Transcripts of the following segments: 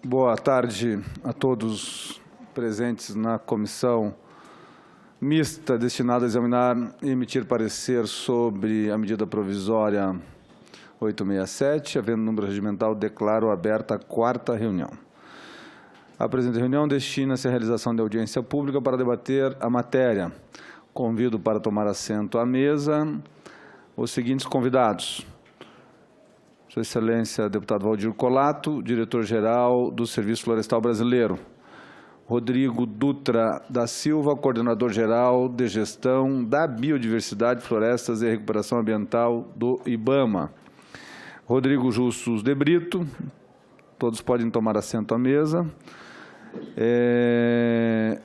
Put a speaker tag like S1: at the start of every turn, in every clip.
S1: Boa tarde a todos presentes na comissão mista destinada a examinar e emitir parecer sobre a medida provisória 867. Havendo número regimental, declaro aberta a 4ª reunião. A presente reunião destina-se à realização de audiência pública para debater a matéria. Convido para tomar assento à mesa os seguintes convidados. Sua Excelência, deputado Valdir Colato, diretor-geral do Serviço Florestal Brasileiro. Rodrigo Dutra da Silva, coordenador-geral de gestão da Biodiversidade, Florestas e Recuperação Ambiental do IBAMA. Rodrigo Justus de Brito, todos podem tomar assento à mesa.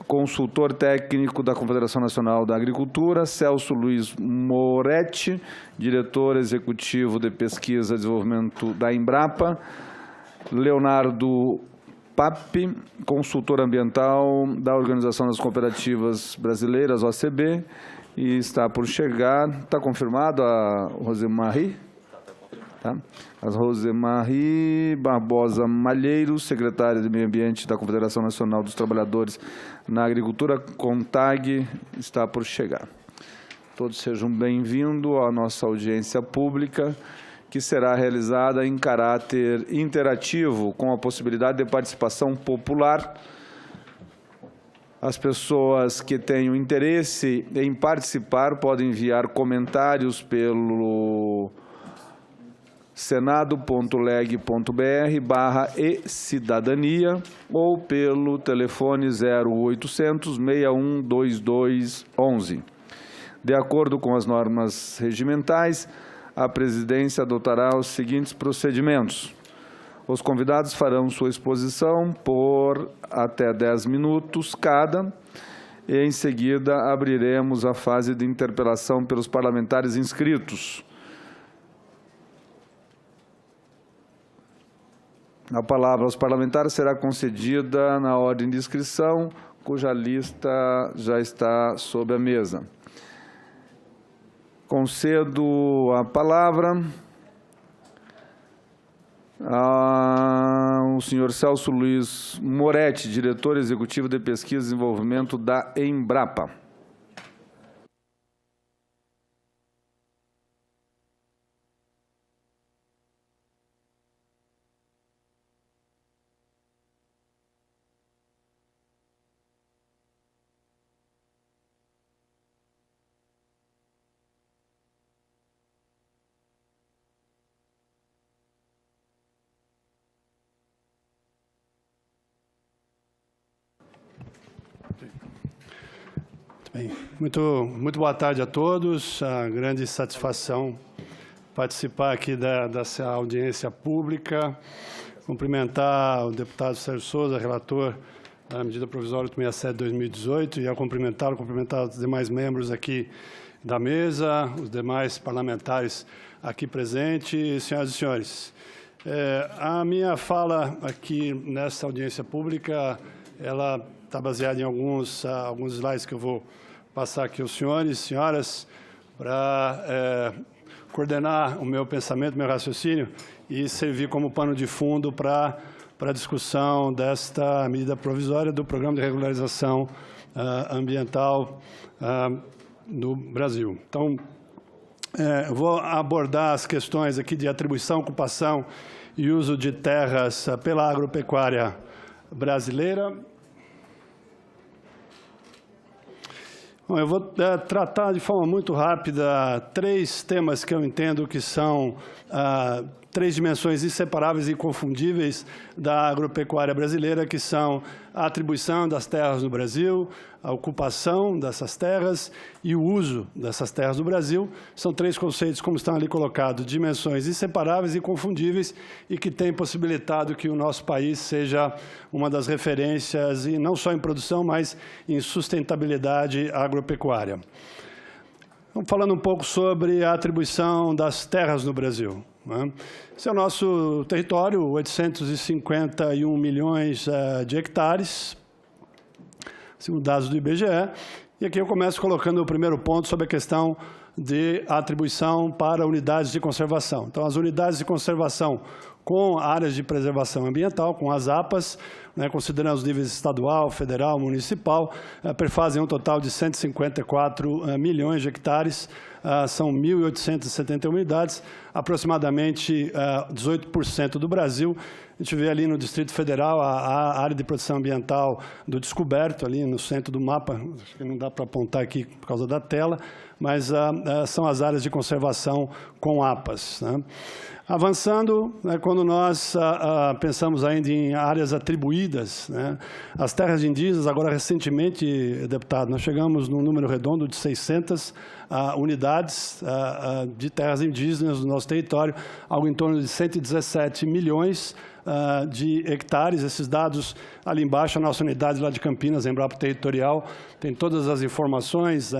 S1: Consultor técnico da Confederação Nacional da Agricultura, Celso Luiz Moretti, diretor executivo de pesquisa e desenvolvimento da Embrapa. Leonardo Pape, consultor ambiental da Organização das Cooperativas Brasileiras, OCB, e está por chegar, está confirmado a Rosemarie? Tá? A Rosemarie Barbosa Malheiro, secretária de Meio Ambiente da Confederação Nacional dos Trabalhadores na Agricultura, CONTAG, está por chegar. Todos sejam bem-vindos à nossa audiência pública, que será realizada em caráter interativo, com a possibilidade de participação popular. As pessoas que tenham interesse em participar podem enviar comentários pelo senado.leg.br/e-cidadania ou pelo telefone 0800 61 2211. De acordo com as normas regimentais, a presidência adotará os seguintes procedimentos. Os convidados farão sua exposição por até 10 minutos cada e, em seguida, abriremos a fase de interpelação pelos parlamentares inscritos. A palavra aos parlamentares será concedida na ordem de inscrição, cuja lista já está sob a mesa. Concedo a palavra ao senhor Celso Luiz Moretti, diretor executivo de pesquisa e desenvolvimento da Embrapa.
S2: Muito boa tarde a todos. A grande satisfação participar aqui dessa audiência pública. Cumprimentar o deputado Sérgio Souza, relator da medida provisória 867/2018, e ao cumprimentar os demais membros aqui da mesa, os demais parlamentares aqui presentes, senhoras e senhores. A minha fala aqui nessa audiência pública, ela está baseada em alguns slides que eu vou passar aqui aos senhores e senhoras para coordenar o meu pensamento, meu raciocínio e servir como pano de fundo para a discussão desta medida provisória do Programa de Regularização Ambiental no Brasil. Então, eu vou abordar as questões aqui de atribuição, ocupação e uso de terras pela agropecuária brasileira. Bom, eu vou tratar de forma muito rápida 3 temas que eu entendo que são 3 dimensões inseparáveis e inconfundíveis da agropecuária brasileira, que são a atribuição das terras no Brasil, a ocupação dessas terras e o uso dessas terras no Brasil. São 3 conceitos, como estão ali colocados, dimensões inseparáveis e inconfundíveis e que têm possibilitado que o nosso país seja uma das referências, e não só em produção, mas em sustentabilidade agropecuária. Vamos falando um pouco sobre a atribuição das terras no Brasil. Esse é o nosso território, 851 milhões de hectares, segundo dados do IBGE. E aqui eu começo colocando o primeiro ponto sobre a questão de atribuição para unidades de conservação. Então, as unidades de conservação com áreas de preservação ambiental, com as APAs, né, considerando os níveis estadual, federal, municipal, perfazem um total de 154 milhões de hectares, são 1.871 unidades, aproximadamente 18% do Brasil. A gente vê ali no Distrito Federal a área de proteção ambiental do Descoberto, ali no centro do mapa, acho que não dá para apontar aqui por causa da tela, mas são as áreas de conservação com APAs, né? Avançando, né, quando nós pensamos ainda em áreas atribuídas, né, as terras indígenas, agora recentemente, deputado, nós chegamos num número redondo de 600 unidades de terras indígenas no nosso território, algo em torno de 117 milhões de hectares. Esses dados ali embaixo, a nossa unidade lá de Campinas, Embrapa Territorial, tem todas as informações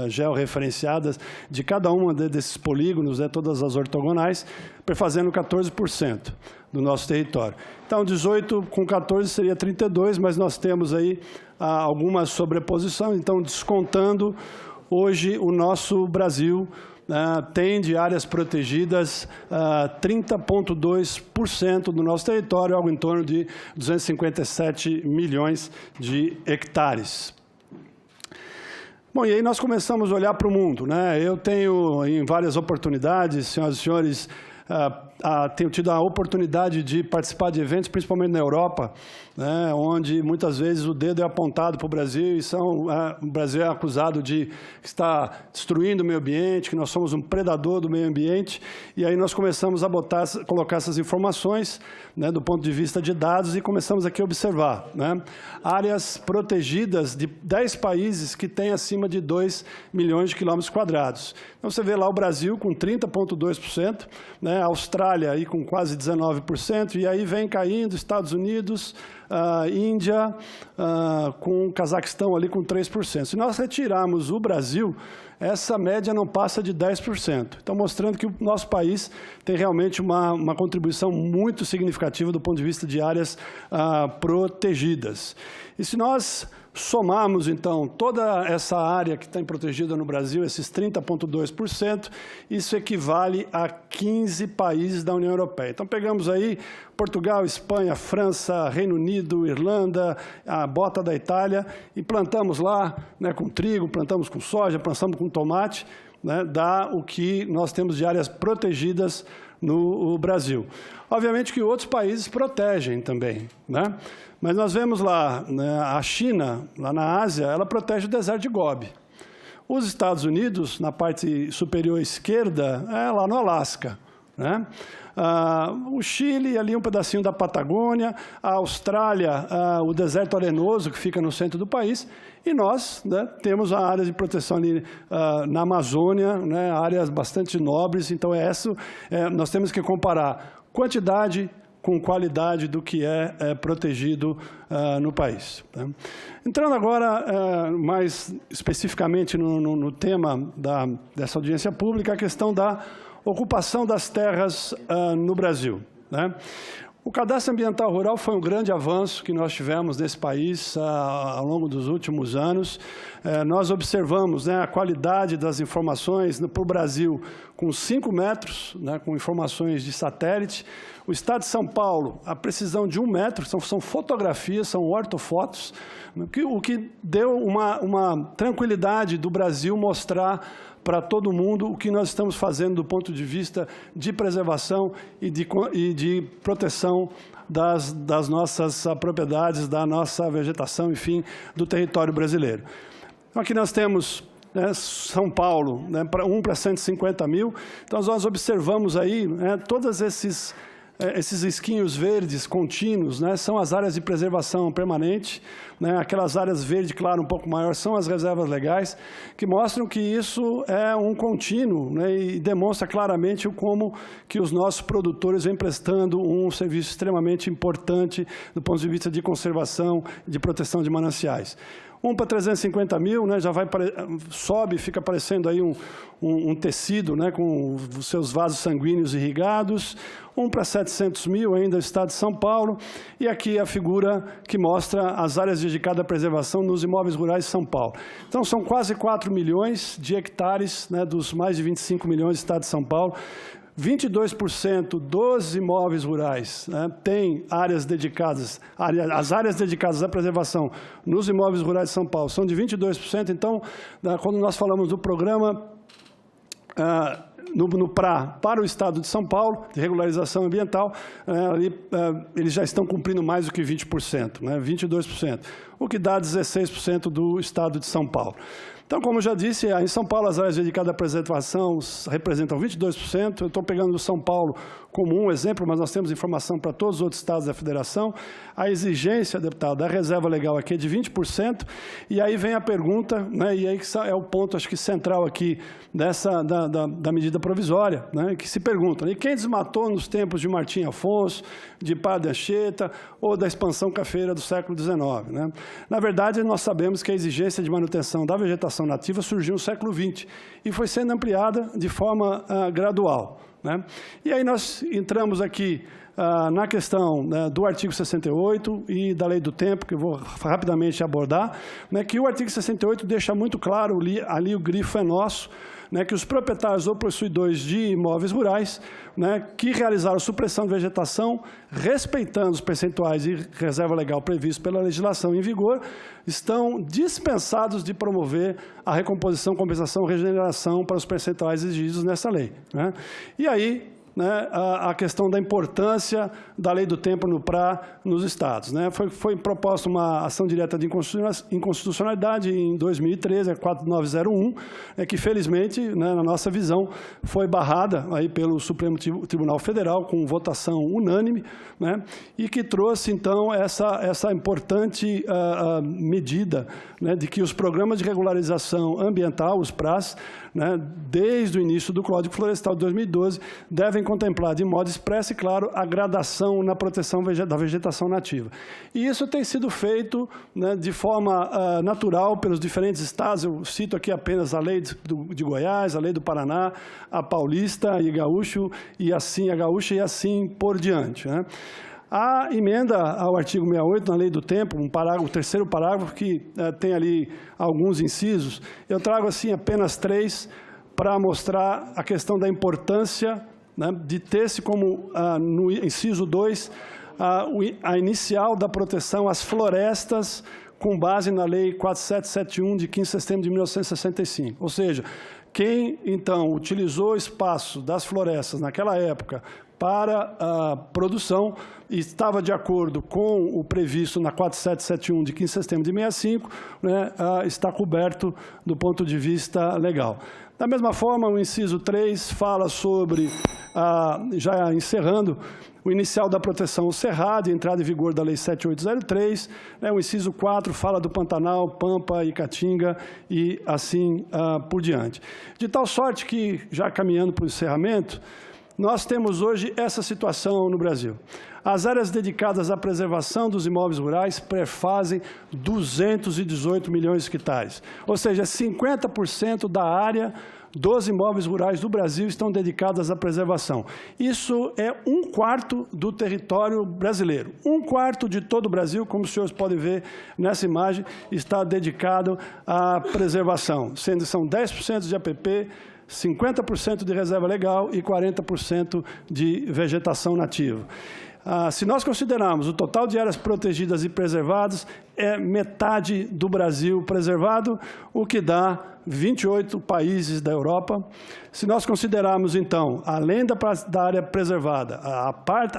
S2: georreferenciadas de cada uma desses polígonos, todas as ortogonais, perfazendo 14% do nosso território. Então, 18 com 14 seria 32, mas nós temos aí alguma sobreposição. Então, descontando, hoje o nosso Brasil tem de áreas protegidas 30,2% do nosso território, algo em torno de 257 milhões de hectares. Bom, e aí nós começamos a olhar para o mundo, né? Eu tenho, em várias oportunidades, senhoras e senhores, tenho tido a oportunidade de participar de eventos, principalmente na Europa, né, onde muitas vezes o dedo é apontado para o Brasil e o Brasil é acusado de estar destruindo o meio ambiente, que nós somos um predador do meio ambiente, e aí nós começamos a colocar essas informações, né, do ponto de vista de dados, e começamos aqui a observar, né, áreas protegidas de 10 países que têm acima de 2 milhões de quilômetros quadrados. Então, você vê lá o Brasil com 30,2%, né, a Austrália aí com quase 19%, e aí vem caindo Estados Unidos, Índia, com o Cazaquistão ali com 3%. Se nós retirarmos o Brasil, essa média não passa de 10%. Então, mostrando que o nosso país tem realmente uma contribuição muito significativa do ponto de vista de áreas protegidas. E se nós somarmos, então, toda essa área que está protegida no Brasil, esses 30,2%, isso equivale a 15 países da União Europeia. Então, pegamos aí Portugal, Espanha, França, Reino Unido, Irlanda, a bota da Itália, e plantamos lá, né, com trigo, plantamos com soja, plantamos com tomate, né, dá o que nós temos de áreas protegidas no Brasil. Obviamente que outros países protegem também, né? Mas nós vemos lá, né, a China, lá na Ásia, ela protege o deserto de Gobi. Os Estados Unidos, na parte superior esquerda, é lá no Alasca, né? O Chile, ali um pedacinho da Patagônia, a Austrália, o deserto arenoso, que fica no centro do país, e nós, né, temos a área de proteção ali na Amazônia, né, áreas bastante nobres. Então, nós temos que comparar quantidade com qualidade do que é protegido no país, tá? Entrando agora mais especificamente no tema dessa audiência pública, a questão da ocupação das terras no Brasil, né? O cadastro ambiental rural foi um grande avanço que nós tivemos nesse país ao longo dos últimos anos. Nós observamos, né, a qualidade das informações para o Brasil com 5 metros, né, com informações de satélite. O Estado de São Paulo, a precisão de 1 metro, são fotografias, são ortofotos, o que deu uma tranquilidade do Brasil mostrar para todo mundo o que nós estamos fazendo do ponto de vista de preservação e de proteção das nossas propriedades, da nossa vegetação, enfim, do território brasileiro. Então, aqui nós temos, né, São Paulo, né, 1 para 150 mil. Então, nós observamos aí, né, todos esses risquinhos verdes contínuos, né, são as áreas de preservação permanente, né, aquelas áreas verde claro um pouco maior são as reservas legais, que mostram que isso é um contínuo, né, e demonstra claramente como que os nossos produtores vêm prestando um serviço extremamente importante do ponto de vista de conservação e de proteção de mananciais. 1 para 350 mil, né, já sobe, fica parecendo aí um tecido, né, com os seus vasos sanguíneos irrigados. 1 para 700 mil, ainda o Estado de São Paulo. E aqui a figura que mostra as áreas dedicadas à preservação nos imóveis rurais de São Paulo. Então, são quase 4 milhões de hectares, né, dos mais de 25 milhões do Estado de São Paulo, 22% dos imóveis rurais, né, têm áreas dedicadas, as áreas dedicadas à preservação nos imóveis rurais de São Paulo são de 22%. Então, quando nós falamos do programa no PRA para o Estado de São Paulo, de regularização ambiental, eles já estão cumprindo mais do que 20%, né, 22%, o que dá 16% do Estado de São Paulo. Então, como eu já disse, em São Paulo as áreas dedicadas à preservação representam 22%. Eu estou pegando o São Paulo como um exemplo, mas nós temos informação para todos os outros estados da federação. A exigência, deputado, da reserva legal aqui é de 20%, e aí vem a pergunta, né, e aí é o ponto, acho que central aqui da medida provisória, né, que se pergunta, e quem desmatou nos tempos de Martim Afonso, de Padre Anchieta ou da expansão cafeira do século XIX? Né? Na verdade, nós sabemos que a exigência de manutenção da vegetação nativa surgiu no século XX e foi sendo ampliada de forma gradual. Né? E aí nós entramos aqui na questão, né, do artigo 68 e da lei do tempo, que eu vou rapidamente abordar, né, que o artigo 68 deixa muito claro, ali o grifo é nosso, né, que os proprietários ou possuidores de imóveis rurais, né, que realizaram supressão de vegetação, respeitando os percentuais de reserva legal previstos pela legislação em vigor, estão dispensados de promover a recomposição, compensação, regeneração para os percentuais exigidos nessa lei. Né? E aí, né, a questão da importância da lei do tempo no PRA nos estados. Né? Foi proposta uma ação direta de inconstitucionalidade em 2013, a 4901, que felizmente, né, na nossa visão, foi barrada aí pelo Supremo Tribunal Federal com votação unânime, né, e que trouxe, então, essa importante medida, né, de que os programas de regularização ambiental, os PRAs, né, desde o início do Código Florestal de 2012, devem contemplar de modo expresso e claro a gradação na proteção da vegetação nativa. E isso tem sido feito, né, de forma natural pelos diferentes estados. Eu cito aqui apenas a lei de Goiás, a lei do Paraná, a paulista e gaúcho, e assim a gaúcha e assim por diante. Né? A emenda ao artigo 68, na lei do tempo, o terceiro parágrafo, que tem ali alguns incisos, eu trago assim apenas 3 para mostrar a questão da importância, né, de ter-se como, no inciso 2, a inicial da proteção às florestas com base na Lei 4771, de 15 de setembro de 1965. Ou seja, quem, então, utilizou o espaço das florestas naquela época para a produção e estava de acordo com o previsto na 4771, de 15 de setembro de 65, né, está coberto do ponto de vista legal. Da mesma forma, o inciso 3 fala sobre, já encerrando, o inicial da proteção ao cerrado, entrada em vigor da Lei 7803, né, o inciso 4 fala do Pantanal, Pampa e Caatinga e assim por diante. De tal sorte que, já caminhando para o encerramento, nós temos hoje essa situação no Brasil. As áreas dedicadas à preservação dos imóveis rurais prefazem 218 milhões de hectares. Ou seja, 50% da área dos imóveis rurais do Brasil estão dedicadas à preservação. Isso é 1/4 do território brasileiro. 1/4 de todo o Brasil, como os senhores podem ver nessa imagem, está dedicado à preservação, sendo são 10% de APP, 50% de reserva legal e 40% de vegetação nativa. Se nós considerarmos o total de áreas protegidas e preservadas, é metade do Brasil preservado, o que dá 28 países da Europa. Se nós considerarmos, então, além da área preservada, a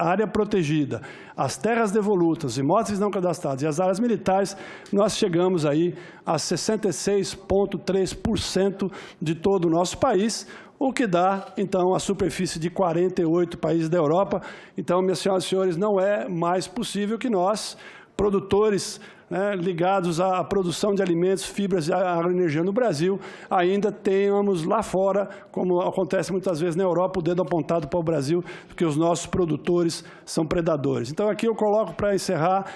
S2: área protegida, as terras devolutas, os imóveis não cadastrados e as áreas militares, nós chegamos aí a 66,3% de todo o nosso país, o que dá, então, a superfície de 48 países da Europa. Então, minhas senhoras e senhores, não é mais possível que nós, produtores, né, ligados à produção de alimentos, fibras e agroenergia no Brasil, ainda tenhamos lá fora, como acontece muitas vezes na Europa, o dedo apontado para o Brasil, porque os nossos produtores são predadores. Então, aqui eu coloco para encerrar,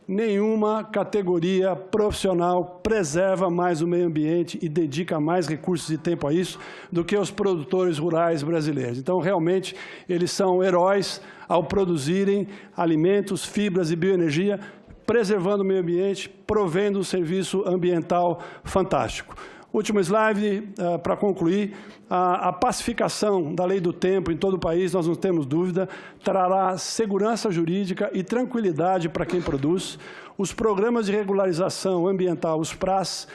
S2: nenhuma categoria profissional preserva mais o meio ambiente e dedica mais recursos e tempo a isso do que os produtores rurais brasileiros. Então, realmente, eles são heróis ao produzirem alimentos, fibras e bioenergia, preservando o meio ambiente, provendo um serviço ambiental fantástico. Último slide, para concluir, a pacificação da lei do tempo em todo o país, nós não temos dúvida, trará segurança jurídica e tranquilidade para quem produz. Os programas de regularização ambiental, os PRAS,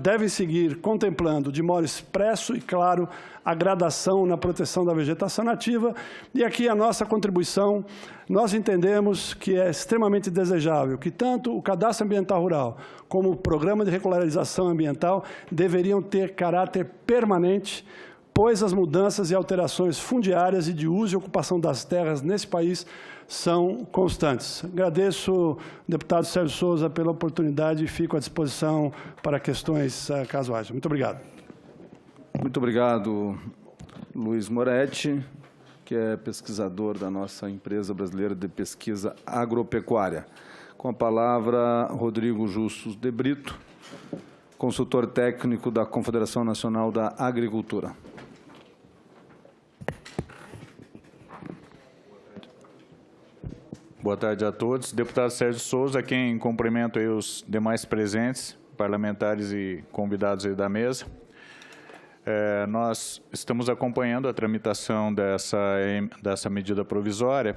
S2: devem seguir contemplando de modo expresso e claro a gradação na proteção da vegetação nativa. E aqui a nossa contribuição, nós entendemos que é extremamente desejável que tanto o Cadastro Ambiental Rural como o Programa de Regularização Ambiental deveriam ter caráter permanente, pois as mudanças e alterações fundiárias e de uso e ocupação das terras nesse país são constantes. Agradeço, deputado Sérgio Souza, pela oportunidade e fico à disposição para questões caso haja. Muito obrigado.
S1: Muito obrigado, Luiz Moretti, que é pesquisador da nossa empresa brasileira de pesquisa agropecuária. Com a palavra, Rodrigo Justus de Brito, consultor técnico da Confederação Nacional da Agricultura.
S3: Boa tarde a todos. Deputado Sérgio Souza, quem cumprimento aí os demais presentes, parlamentares e convidados aí da mesa. Nós estamos acompanhando a tramitação dessa medida provisória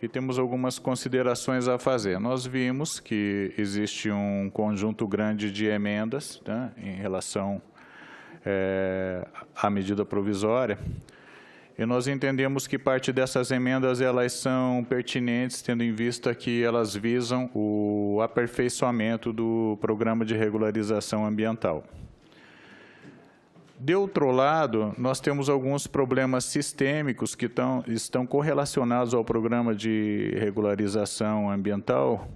S3: e temos algumas considerações a fazer. Nós vimos que existe um conjunto grande de emendas, né, em relação à medida provisória, e nós entendemos que parte dessas emendas elas são pertinentes, tendo em vista que elas visam o aperfeiçoamento do Programa de Regularização Ambiental. De outro lado, nós temos alguns problemas sistêmicos que estão correlacionados ao Programa de Regularização Ambiental,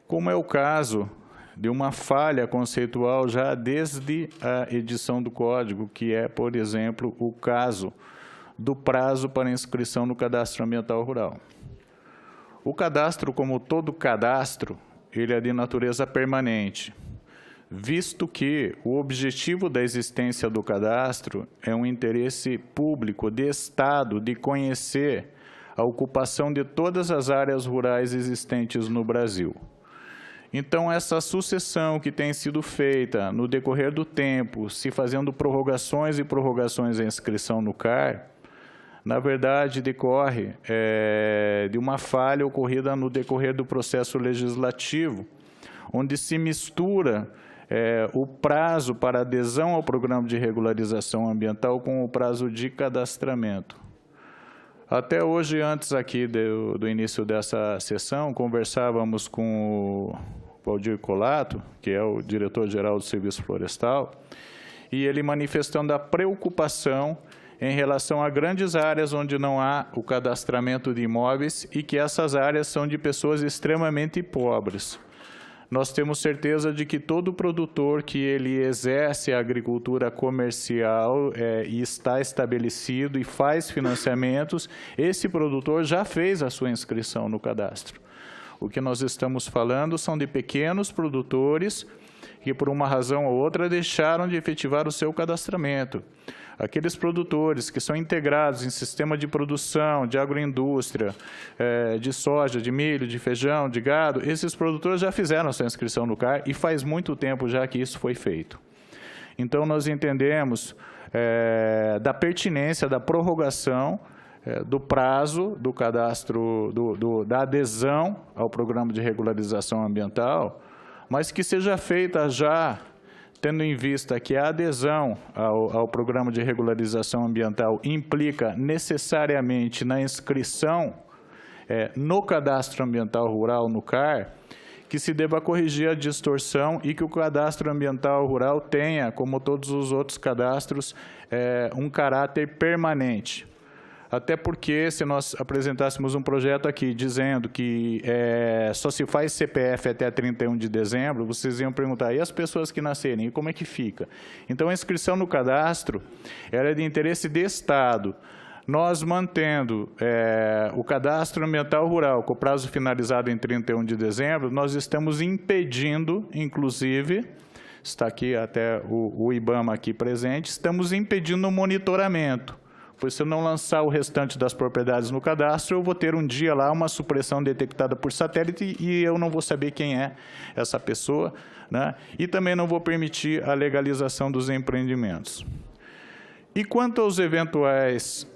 S3: como é o caso de uma falha conceitual já desde a edição do Código, que é, por exemplo, o caso do prazo para inscrição no Cadastro Ambiental Rural. O cadastro, como todo cadastro, ele é de natureza permanente, visto que o objetivo da existência do cadastro é um interesse público de Estado de conhecer a ocupação de todas as áreas rurais existentes no Brasil. Então, essa sucessão que tem sido feita no decorrer do tempo, se fazendo prorrogações e prorrogações em inscrição no CAR, na verdade, decorre de uma falha ocorrida no decorrer do processo legislativo, onde se mistura o prazo para adesão ao Programa de Regularização Ambiental com o prazo de cadastramento. Até hoje, antes aqui do início dessa sessão, conversávamos com o Valdir Colato, que é o diretor-geral do Serviço Florestal, e ele manifestando a preocupação em relação a grandes áreas onde não há o cadastramento de imóveis e que essas áreas são de pessoas extremamente pobres. Nós temos certeza de que todo produtor que ele exerce a agricultura comercial e está estabelecido e faz financiamentos, esse produtor já fez a sua inscrição no cadastro. O que nós estamos falando são de pequenos produtores que, por uma razão ou outra, deixaram de efetivar o seu cadastramento. Aqueles produtores que são integrados em sistema de produção, de agroindústria, de soja, de milho, de feijão, de gado, esses produtores já fizeram a sua inscrição no CAR e faz muito tempo já que isso foi feito. Então, nós entendemos da pertinência da prorrogação do prazo do cadastro, da adesão ao Programa de Regularização Ambiental, mas que seja feita já tendo em vista que a adesão ao Programa de Regularização Ambiental implica necessariamente na inscrição no Cadastro Ambiental Rural, no CAR, que se deva corrigir a distorção e que o Cadastro Ambiental Rural tenha, como todos os outros cadastros, um caráter permanente. Até porque, se nós apresentássemos um projeto aqui dizendo que só se faz CPF até 31 de dezembro, vocês iam perguntar, e as pessoas que nascerem, e como é que fica? Então, a inscrição no cadastro era de interesse de Estado. Nós mantendo o Cadastro Ambiental Rural com o prazo finalizado em 31 de dezembro, nós estamos impedindo, inclusive, está aqui até o IBAMA aqui presente, estamos impedindo o monitoramento. Pois se eu não lançar o restante das propriedades no cadastro, eu vou ter um dia lá uma supressão detectada por satélite e eu não vou saber quem é essa pessoa, né? E também não vou permitir a legalização dos empreendimentos. E quanto aos eventuais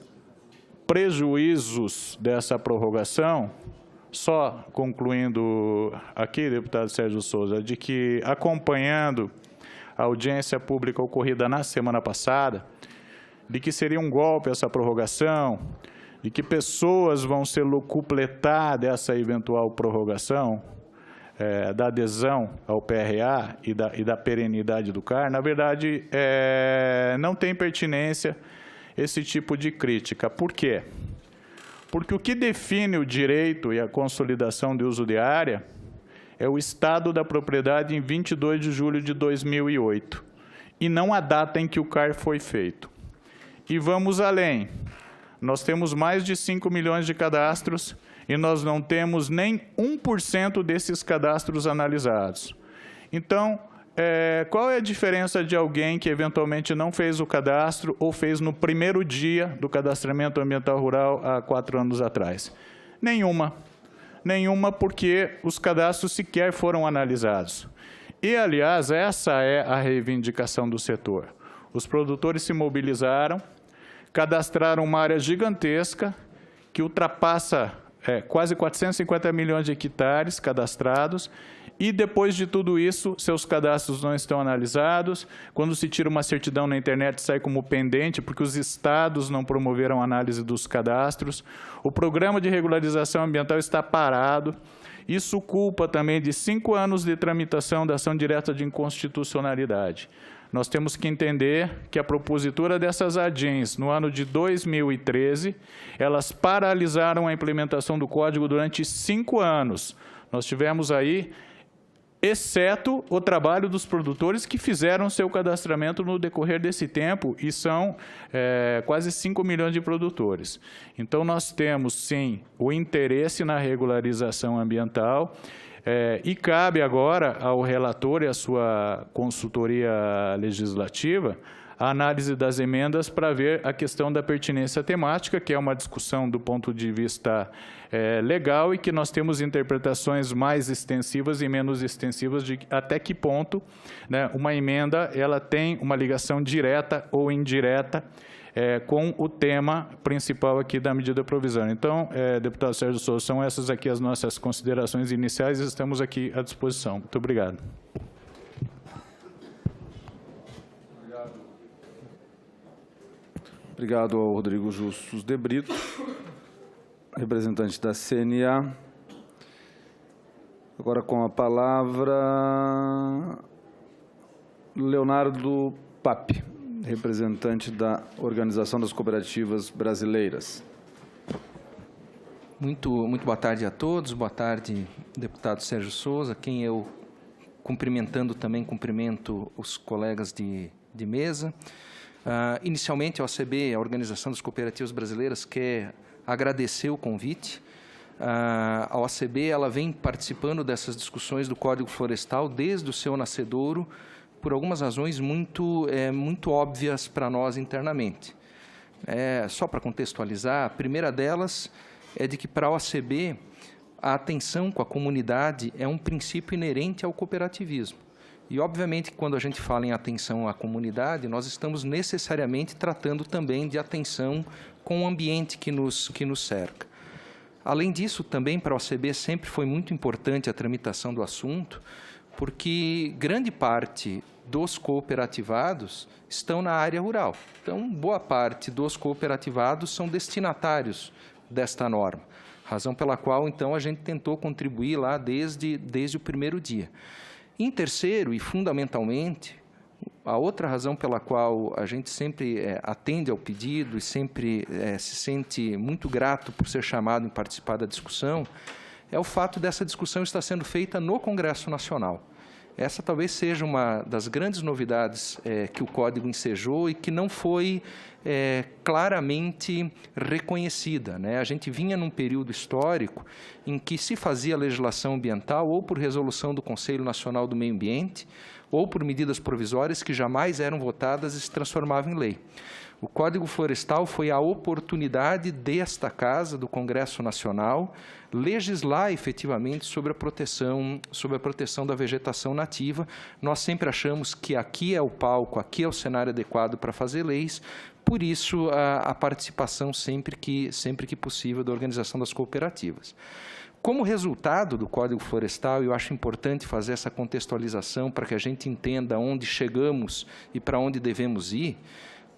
S3: prejuízos dessa prorrogação, só concluindo aqui, deputado Sérgio Souza, de que acompanhando a audiência pública ocorrida na semana passada, de que seria um golpe essa prorrogação, de que pessoas vão ser locupletar dessa eventual prorrogação, da adesão ao PRA e da perenidade do CAR, na verdade, não tem pertinência esse tipo de crítica. Por quê? Porque o que define o direito e a consolidação de uso de área é o estado da propriedade em 22 de julho de 2008, e não a data em que o CAR foi feito. E vamos além. Nós temos mais de 5 milhões de cadastros e nós não temos nem 1% desses cadastros analisados. Então, qual é a diferença de alguém que eventualmente não fez o cadastro ou fez no primeiro dia do cadastramento ambiental rural há 4 anos atrás? Nenhuma. Nenhuma, porque os cadastros sequer foram analisados. E, aliás, essa é a reivindicação do setor. Os produtores se mobilizaram, cadastraram uma área gigantesca que ultrapassa quase 450 milhões de hectares cadastrados, e depois de tudo isso, seus cadastros não estão analisados. Quando se tira uma certidão na internet, sai como pendente, porque os estados não promoveram a análise dos cadastros. O programa de regularização ambiental está parado. Isso culpa também de 5 anos de tramitação da ação direta de inconstitucionalidade. Nós temos que entender que a propositura dessas ADINs, no ano de 2013, elas paralisaram a implementação do Código durante 5 anos. Nós tivemos aí, exceto o trabalho dos produtores que fizeram seu cadastramento no decorrer desse tempo, e são quase 5 milhões de produtores. Então, nós temos, sim, o interesse na regularização ambiental, e cabe agora ao relator e à sua consultoria legislativa a análise das emendas para ver a questão da pertinência temática, que é uma discussão do ponto de vista legal e que nós temos interpretações mais extensivas e menos extensivas de até que ponto, né, uma emenda ela tem uma ligação direta ou indireta com o tema principal aqui da medida provisória. Então, deputado Sérgio Souza, são essas aqui as nossas considerações iniciais e estamos aqui à disposição. Muito obrigado.
S1: Obrigado ao Rodrigo Justus de Brito, representante da CNA. Agora com a palavra, Leonardo Pape, representante da Organização das Cooperativas Brasileiras.
S4: Muito boa tarde a todos. Boa tarde, deputado Sérgio Souza, quem eu, cumprimento os colegas de mesa. Inicialmente, a OCB, a Organização das Cooperativas Brasileiras, quer agradecer o convite. A OCB ela vem participando dessas discussões do Código Florestal desde o seu nascedouro, por algumas razões muito óbvias para nós internamente. Só para contextualizar, a primeira delas é de que, para a OCB, a atenção com a comunidade é um princípio inerente ao cooperativismo. E, obviamente, quando a gente fala em atenção à comunidade, nós estamos necessariamente tratando também de atenção com o ambiente que nos cerca. Além disso, também para a OCB sempre foi muito importante a tramitação do assunto, porque grande parte dos cooperativados estão na área rural. Então, boa parte dos cooperativados são destinatários desta norma, razão pela qual, então, a gente tentou contribuir lá desde o primeiro dia. Em terceiro, e fundamentalmente, a outra razão pela qual a gente sempre atende ao pedido e sempre se sente muito grato por ser chamado em participar da discussão, é o fato dessa discussão estar sendo feita no Congresso Nacional. Essa talvez seja uma das grandes novidades que o Código ensejou e que não foi claramente reconhecida, né? A gente vinha num período histórico em que se fazia legislação ambiental ou por resolução do Conselho Nacional do Meio Ambiente ou por medidas provisórias que jamais eram votadas e se transformavam em lei. O Código Florestal foi a oportunidade desta Casa, do Congresso Nacional, legislar efetivamente sobre a proteção da vegetação nativa. Nós sempre achamos que aqui é o palco, aqui é o cenário adequado para fazer leis, por isso a participação sempre que possível da organização das cooperativas. Como resultado do Código Florestal, eu acho importante fazer essa contextualização para que a gente entenda onde chegamos e para onde devemos ir.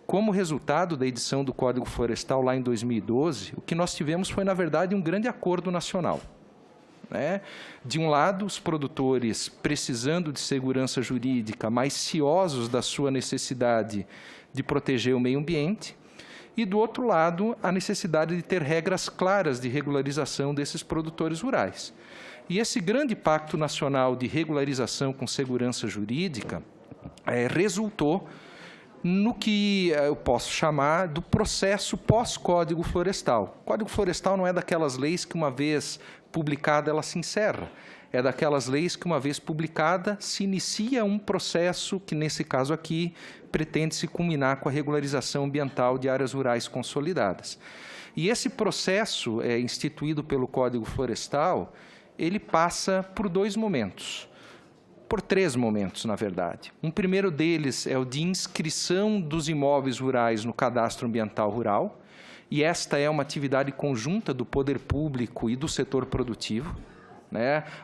S4: Como resultado da edição do Código Florestal lá em 2012, o que nós tivemos foi, na verdade, um grande acordo nacional. De um lado, os produtores precisando de segurança jurídica, mas ciosos da sua necessidade de proteger o meio ambiente, e, do outro lado, a necessidade de ter regras claras de regularização desses produtores rurais. E esse grande pacto nacional de regularização com segurança jurídica resultou no que eu posso chamar do processo pós-Código Florestal. O Código Florestal não é daquelas leis que, uma vez publicada, ela se encerra. É daquelas leis que, uma vez publicada, se inicia um processo que, nesse caso aqui, pretende se culminar com a regularização ambiental de áreas rurais consolidadas. E esse processo, instituído pelo Código Florestal, ele passa por dois momentos. Por três momentos, na verdade. Um primeiro deles é o de inscrição dos imóveis rurais no Cadastro Ambiental Rural, e esta é uma atividade conjunta do poder público e do setor produtivo.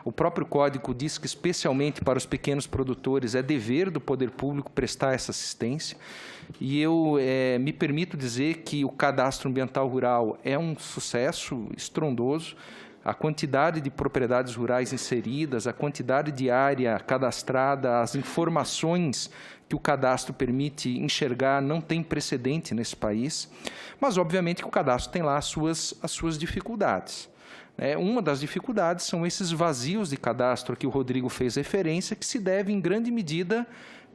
S4: O próprio Código diz que, especialmente para os pequenos produtores, é dever do poder público prestar essa assistência. E eu me permito dizer que o Cadastro Ambiental Rural é um sucesso estrondoso. A quantidade de propriedades rurais inseridas, a quantidade de área cadastrada, as informações que o cadastro permite enxergar não tem precedente nesse país. Mas, obviamente, que o cadastro tem lá as suas dificuldades. Uma das dificuldades são esses vazios de cadastro a que o Rodrigo fez referência, que se deve, em grande medida,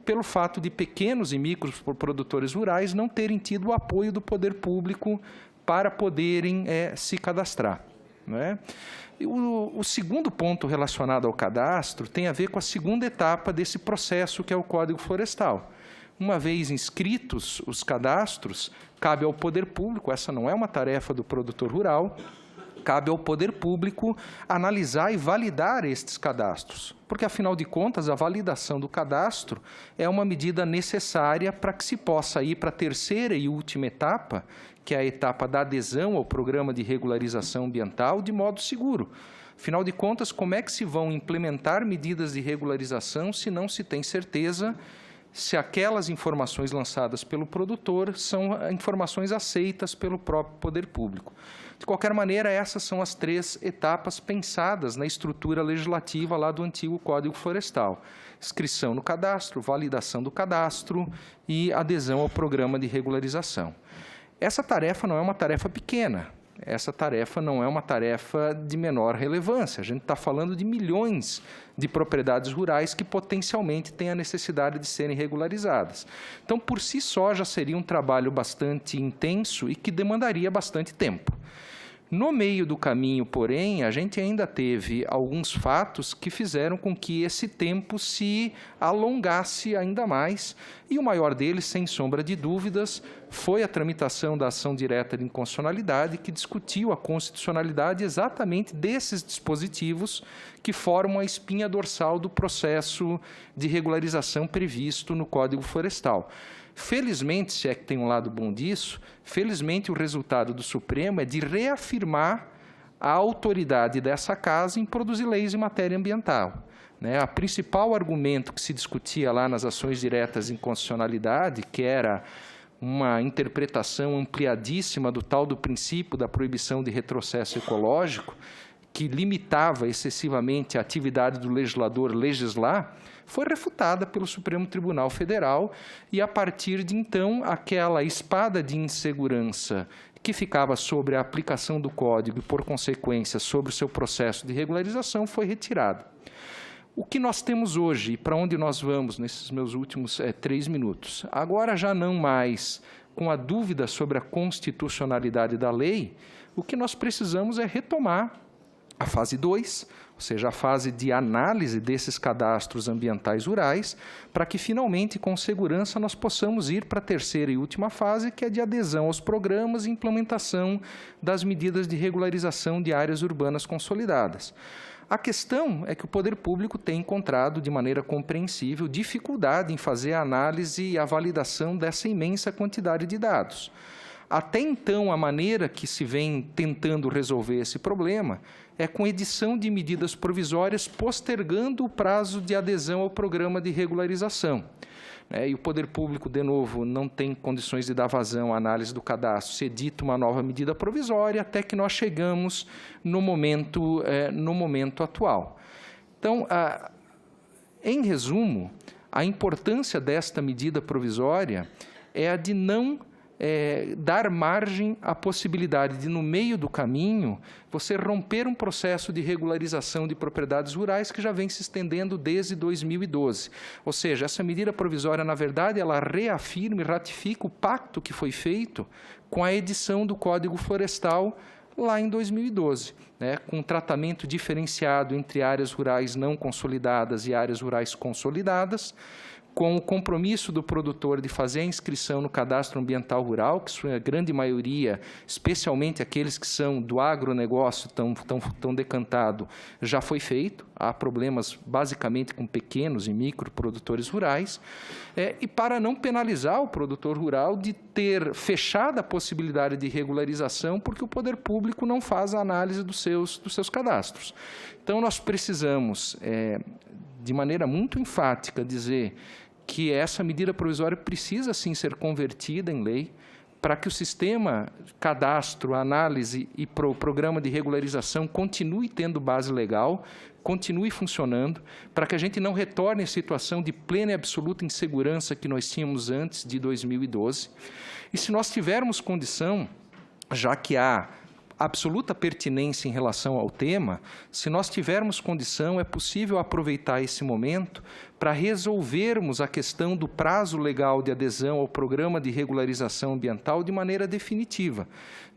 S4: pelo fato de pequenos e micros produtores rurais não terem tido o apoio do poder público para poderem se cadastrar. O segundo ponto relacionado ao cadastro tem a ver com a segunda etapa desse processo, que é o Código Florestal. Uma vez inscritos os cadastros, cabe ao poder público, essa não é uma tarefa do produtor rural, cabe ao poder público analisar e validar estes cadastros, porque, afinal de contas, a validação do cadastro é uma medida necessária para que se possa ir para a terceira e última etapa, que é a etapa da adesão ao programa de regularização ambiental de modo seguro. Afinal de contas, como é que se vão implementar medidas de regularização se não se tem certeza se aquelas informações lançadas pelo produtor são informações aceitas pelo próprio poder público? De qualquer maneira, essas são as três etapas pensadas na estrutura legislativa lá do antigo Código Florestal: inscrição no cadastro, validação do cadastro e adesão ao programa de regularização. Essa tarefa não é uma tarefa pequena, essa tarefa não é uma tarefa de menor relevância. A gente está falando de milhões de propriedades rurais que potencialmente têm a necessidade de serem regularizadas. Então, por si só, já seria um trabalho bastante intenso e que demandaria bastante tempo. No meio do caminho, porém, a gente ainda teve alguns fatos que fizeram com que esse tempo se alongasse ainda mais, e o maior deles, sem sombra de dúvidas, foi a tramitação da ação direta de inconstitucionalidade, que discutiu a constitucionalidade exatamente desses dispositivos que formam a espinha dorsal do processo de regularização previsto no Código Florestal. Felizmente, se é que tem um lado bom disso, felizmente o resultado do Supremo é de reafirmar a autoridade dessa Casa em produzir leis em matéria ambiental. O principal argumento que se discutia lá nas ações diretas de inconstitucionalidade, que era uma interpretação ampliadíssima do tal do princípio da proibição de retrocesso ecológico, que limitava excessivamente a atividade do legislador legislar, foi refutada pelo Supremo Tribunal Federal e, a partir de então, aquela espada de insegurança que ficava sobre a aplicação do Código e, por consequência, sobre o seu processo de regularização foi retirada. O que nós temos hoje e para onde nós vamos nesses meus últimos 3 minutos? Agora, já não mais com a dúvida sobre a constitucionalidade da lei, o que nós precisamos é retomar a fase 2, ou seja, a fase de análise desses cadastros ambientais rurais, para que finalmente, com segurança, nós possamos ir para a terceira e última fase, que é de adesão aos programas e implementação das medidas de regularização de áreas urbanas consolidadas. A questão é que o poder público tem encontrado, de maneira compreensível, dificuldade em fazer a análise e a validação dessa imensa quantidade de dados. Até então, a maneira que se vem tentando resolver esse problema é com edição de medidas provisórias postergando o prazo de adesão ao programa de regularização. E o poder público, de novo, não tem condições de dar vazão à análise do cadastro, se edita uma nova medida provisória até que nós chegamos no momento atual. Então, em resumo, a importância desta medida provisória é a de não dar margem à possibilidade de, no meio do caminho, você romper um processo de regularização de propriedades rurais que já vem se estendendo desde 2012. Ou seja, essa medida provisória, na verdade, ela reafirma e ratifica o pacto que foi feito com a edição do Código Florestal lá em 2012, com um tratamento diferenciado entre áreas rurais não consolidadas e áreas rurais consolidadas, com o compromisso do produtor de fazer a inscrição no cadastro ambiental rural, que sua grande maioria, especialmente aqueles que são do agronegócio tão decantado, já foi feito. Há problemas basicamente com pequenos e microprodutores rurais, e para não penalizar o produtor rural de ter fechado a possibilidade de regularização, porque o poder público não faz a análise dos seus cadastros. Então, nós precisamos, de maneira muito enfática, dizer que essa medida provisória precisa, sim, ser convertida em lei para que o sistema cadastro, análise e programa de regularização continue tendo base legal, continue funcionando, para que a gente não retorne à situação de plena e absoluta insegurança que nós tínhamos antes de 2012. E se nós tivermos condição, já que há absoluta pertinência em relação ao tema, se nós tivermos condição, é possível aproveitar esse momento para resolvermos a questão do prazo legal de adesão ao programa de regularização ambiental de maneira definitiva,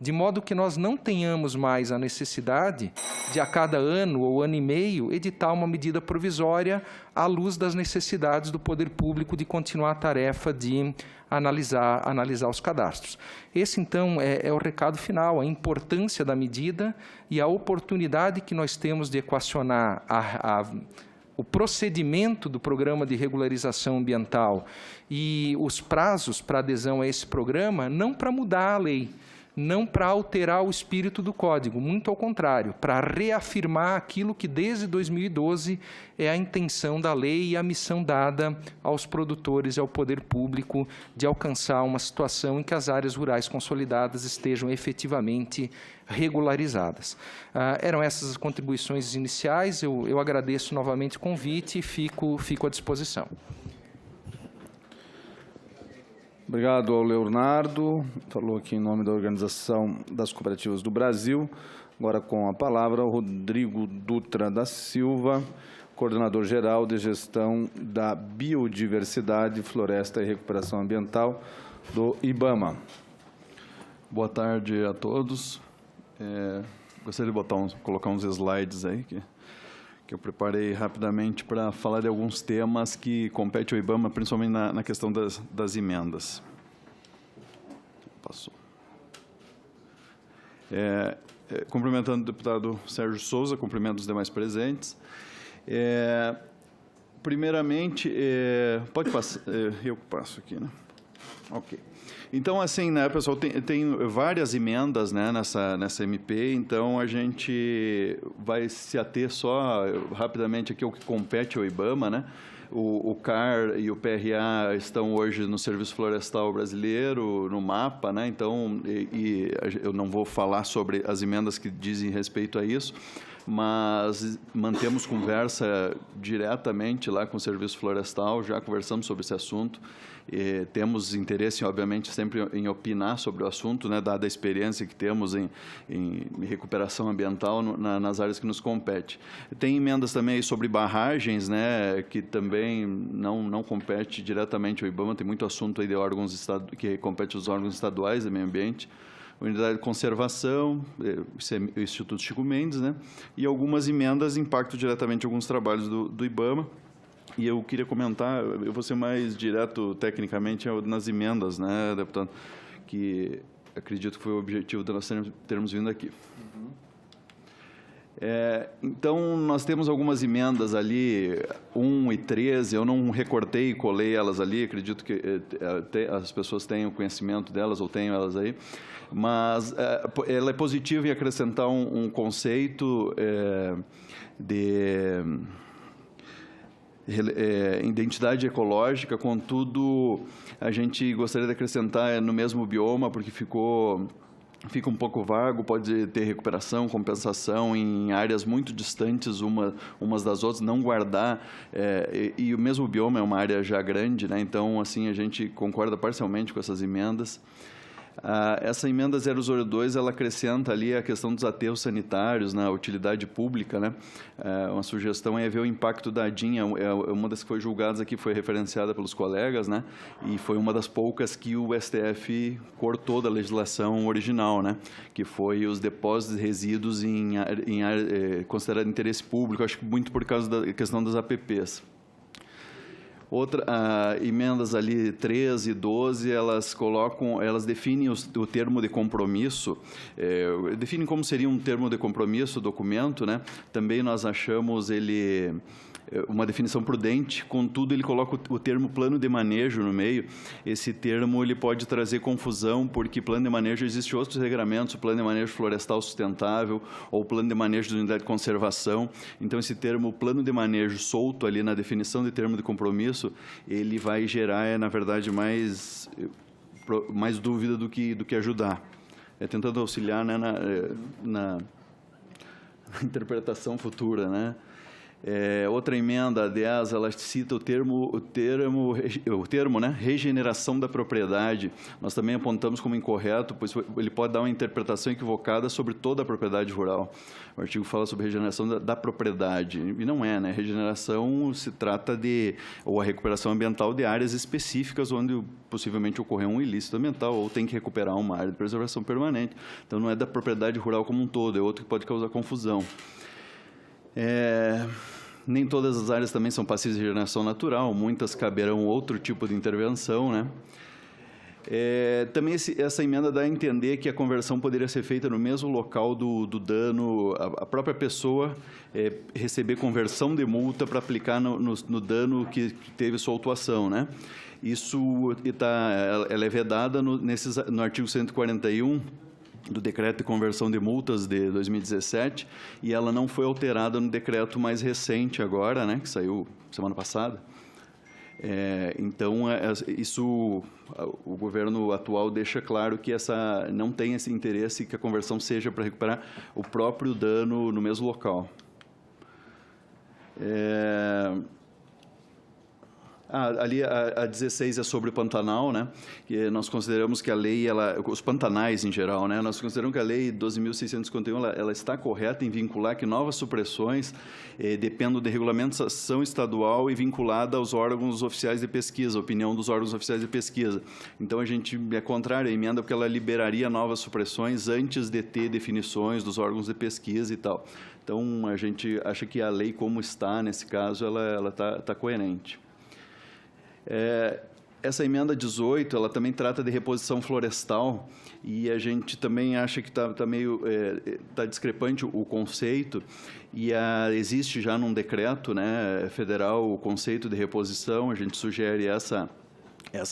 S4: de modo que nós não tenhamos mais a necessidade de, a cada ano ou ano e meio, editar uma medida provisória à luz das necessidades do poder público de continuar a tarefa de analisar os cadastros. Esse, então, é o recado final, a importância da medida e a oportunidade que nós temos de equacionar o procedimento do programa de regularização ambiental e os prazos para adesão a esse programa, não para mudar a lei, não para alterar o espírito do Código, muito ao contrário, para reafirmar aquilo que desde 2012 é a intenção da lei e a missão dada aos produtores e ao poder público de alcançar uma situação em que as áreas rurais consolidadas estejam efetivamente regularizadas. Eram essas as contribuições iniciais, eu agradeço novamente o convite e fico à disposição.
S1: Obrigado ao Leonardo, falou aqui em nome da Organização das Cooperativas do Brasil. Agora com a palavra o Rodrigo Dutra da Silva, coordenador-geral de gestão da biodiversidade, floresta e recuperação ambiental do IBAMA.
S5: Boa tarde a todos. Gostaria de colocar uns slides aí que eu preparei rapidamente para falar de alguns temas que competem ao IBAMA, principalmente na questão das emendas. Passou. Cumprimentando o deputado Sérgio Souza, cumprimento os demais presentes. Primeiramente, pode passar, eu passo aqui, né? Ok. Então, assim, né, pessoal, tem várias emendas, né, nessa MP, então a gente vai se ater só rapidamente aqui ao que compete ao IBAMA, né? O CAR e o PRA estão hoje no Serviço Florestal Brasileiro, no MAPA, né? Então, eu não vou falar sobre as emendas que dizem respeito a isso, mas mantemos conversa diretamente lá com o Serviço Florestal, já conversamos sobre esse assunto. Temos interesse, obviamente, sempre em opinar sobre o assunto, né, dada a experiência que temos em recuperação ambiental nas áreas que nos compete. Tem emendas também sobre barragens, né, que também não compete diretamente ao IBAMA, tem muito assunto aí de órgãos que compete aos órgãos estaduais de meio ambiente, unidade de conservação, isso é o Instituto Chico Mendes, né? E algumas emendas impactam diretamente alguns trabalhos do IBAMA. E eu queria comentar, eu vou ser mais direto tecnicamente nas emendas, né, deputado, que acredito que foi o objetivo de nós termos vindo aqui. Então, nós temos algumas emendas ali, 1 e 13, eu não recortei e colei elas ali, acredito que as pessoas tenham conhecimento delas ou tenham elas aí, mas ela é positiva em acrescentar um conceito de identidade ecológica, contudo, a gente gostaria de acrescentar no mesmo bioma, porque fica um pouco vago, pode ter recuperação, compensação em áreas muito distantes umas das outras, não guardar, e o mesmo bioma é uma área já grande, né? Então, assim, a gente concorda parcialmente com essas emendas. Essa emenda 002, ela acrescenta ali a questão dos aterros sanitários na utilidade pública, né? Uma sugestão é ver o impacto da DIN, uma das que foi julgadas aqui, foi referenciada pelos colegas, né? E foi uma das poucas que o STF cortou da legislação original, né? Que foi os depósitos de resíduos em área considerada de interesse público, acho que muito por causa da questão das APPs. Emendas ali 13 e 12, elas definem o termo de compromisso, definem como seria um termo de compromisso, documento, né? Também nós achamos ele uma definição prudente, contudo ele coloca o termo plano de manejo no meio. Esse termo ele pode trazer confusão, porque plano de manejo existe outros regramentos, o plano de manejo florestal sustentável ou plano de manejo de unidade de conservação. Então esse termo plano de manejo solto ali na definição de termo de compromisso, ele vai gerar, na verdade, mais dúvida do que ajudar. Tentando auxiliar, né, na interpretação futura, né? Outra emenda, a 10, ela cita o termo, né, regeneração da propriedade. Nós também apontamos como incorreto, pois ele pode dar uma interpretação equivocada sobre toda a propriedade rural. O artigo fala sobre regeneração da propriedade, e não é, né? Regeneração se trata ou a recuperação ambiental de áreas específicas onde possivelmente ocorreu um ilícito ambiental ou tem que recuperar uma área de preservação permanente. Então, não é da propriedade rural como um todo, é outro que pode causar confusão. Nem todas as áreas também são passíveis de regeneração natural, muitas caberão outro tipo de intervenção, né? Também essa emenda dá a entender que a conversão poderia ser feita no mesmo local do dano, a própria pessoa receber conversão de multa para aplicar no dano que teve sua autuação, né? Isso ela é vedada no artigo 141, do decreto de conversão de multas de 2017, e ela não foi alterada no decreto mais recente agora, né, que saiu semana passada. Então, o governo atual deixa claro que não tem esse interesse que a conversão seja para recuperar o próprio dano no mesmo local. Ali a 16 é sobre o Pantanal, né? Que nós consideramos que a lei, os pantanais em geral, né? Nós consideramos que a lei 12.651 ela está correta em vincular que novas supressões dependam de regulamentação estadual e vinculada aos órgãos oficiais de pesquisa, opinião dos órgãos oficiais de pesquisa. Então, a gente é contrário à emenda porque ela liberaria novas supressões antes de ter definições dos órgãos de pesquisa e tal. Então, a gente acha que a lei como está, nesse caso, ela está coerente. Essa emenda 18, ela também trata de reposição florestal e a gente também acha que está meio discrepante o conceito e existe já num decreto, né, federal o conceito de reposição, a gente sugere essa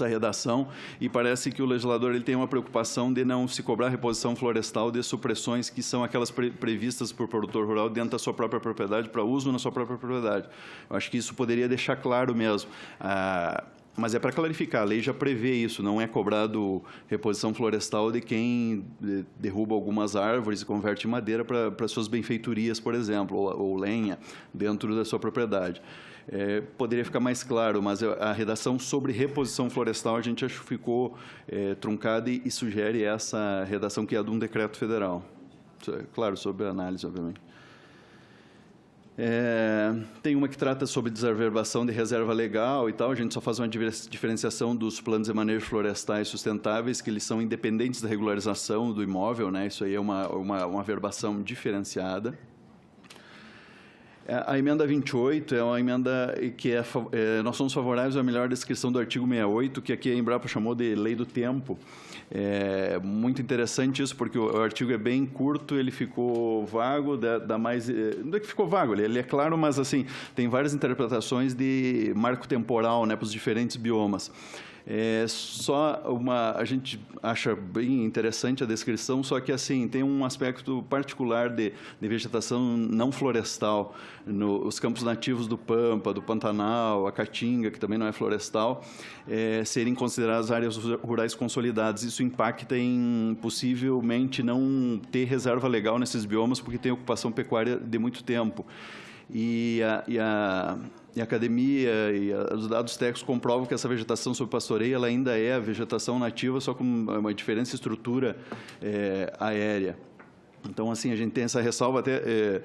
S5: redação e parece que o legislador ele tem uma preocupação de não se cobrar reposição florestal de supressões que são aquelas previstas por produtor rural dentro da sua própria propriedade, para uso na sua própria propriedade. Eu acho que isso poderia deixar claro mesmo. Mas é para clarificar, a lei já prevê isso, não é cobrado reposição florestal de quem derruba algumas árvores e converte em madeira para suas benfeitorias, por exemplo, ou lenha dentro da sua propriedade. Poderia ficar mais claro, mas a redação sobre reposição florestal a gente acho que ficou truncada e sugere essa redação que é de um decreto federal. Claro, sob análise, obviamente. Tem uma que trata sobre desaverbação de reserva legal e tal. A gente só faz uma diferenciação dos planos de manejo florestais sustentáveis, que eles são independentes da regularização do imóvel, né? Isso aí é uma verbação diferenciada. A emenda 28 é uma emenda que nós somos favoráveis à melhor descrição do artigo 68, que aqui a Embrapa chamou de lei do tempo. É muito interessante isso, porque o artigo é bem curto, ele ficou vago, não é que ficou vago, ele é claro, mas assim, tem várias interpretações de marco temporal, né, para os diferentes biomas. A gente acha bem interessante a descrição, só que assim, tem um aspecto particular de vegetação não florestal, os campos nativos do Pampa, do Pantanal, a Caatinga, que também não é florestal, serem consideradas áreas rurais consolidadas. Isso impacta em, possivelmente, não ter reserva legal nesses biomas, porque tem ocupação pecuária de muito tempo. E a academia e os dados técnicos comprovam que essa vegetação sob pastoreio ela ainda é a vegetação nativa, só com uma diferente estrutura aérea. Então, assim, a gente tem essa ressalva até...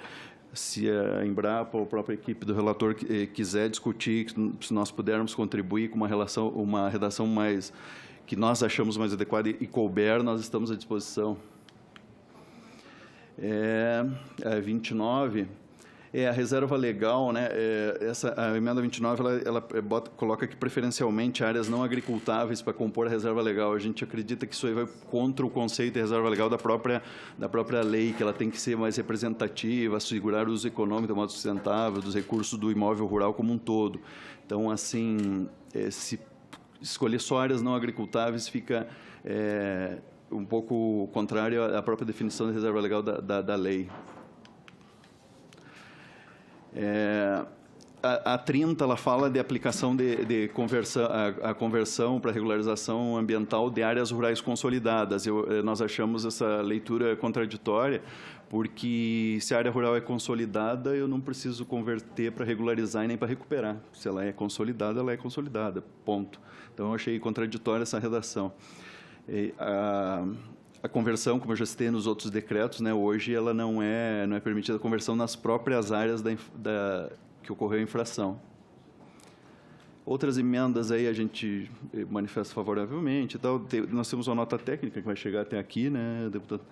S5: se a Embrapa ou a própria equipe do relator quiser discutir, se nós pudermos contribuir com uma redação mais que nós achamos mais adequada e couber, nós estamos à disposição. 29... a reserva legal, né? A emenda 29 ela coloca que preferencialmente áreas não agricultáveis para compor a reserva legal. A gente acredita que isso aí vai contra o conceito de reserva legal da própria lei, que ela tem que ser mais representativa, assegurar o uso econômico de modo sustentável dos recursos do imóvel rural como um todo. Então, assim, se escolher só áreas não agricultáveis fica um pouco contrário à própria definição de reserva legal da lei. A 30, ela fala de aplicação de conversão, a conversão para regularização ambiental de áreas rurais consolidadas. Nós achamos essa leitura contraditória, porque se a área rural é consolidada, eu não preciso converter para regularizar e nem para recuperar. Se ela é consolidada, ponto. Então, eu achei contraditória essa redação. A conversão, como eu já citei nos outros decretos, né, hoje ela não é permitida a conversão nas próprias áreas que ocorreu a infração. Outras emendas aí a gente manifesta favoravelmente. Então, nós temos uma nota técnica que vai chegar até aqui, né, deputado?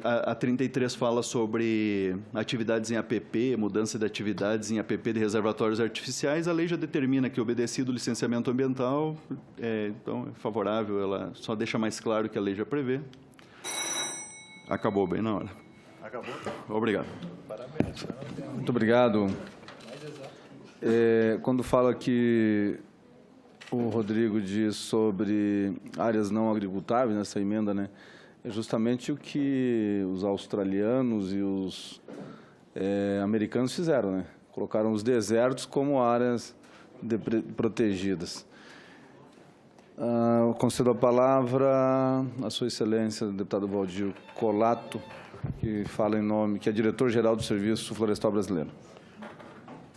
S5: A 33 fala sobre atividades em APP, mudança de atividades em APP de reservatórios artificiais. A lei já determina que, obedecido o licenciamento ambiental, então é favorável, ela só deixa mais claro que a lei já prevê. Acabou bem na hora. Acabou? Obrigado.
S3: Parabéns.
S1: Muito obrigado. Quando fala que o Rodrigo diz sobre áreas não agricultáveis nessa emenda, né? É justamente o que os australianos e os americanos fizeram, né? Colocaram os desertos como áreas protegidas. Concedo a palavra à Sua Excelência, deputado Valdir Colato, que fala em nome, que é diretor-geral do Serviço Florestal Brasileiro.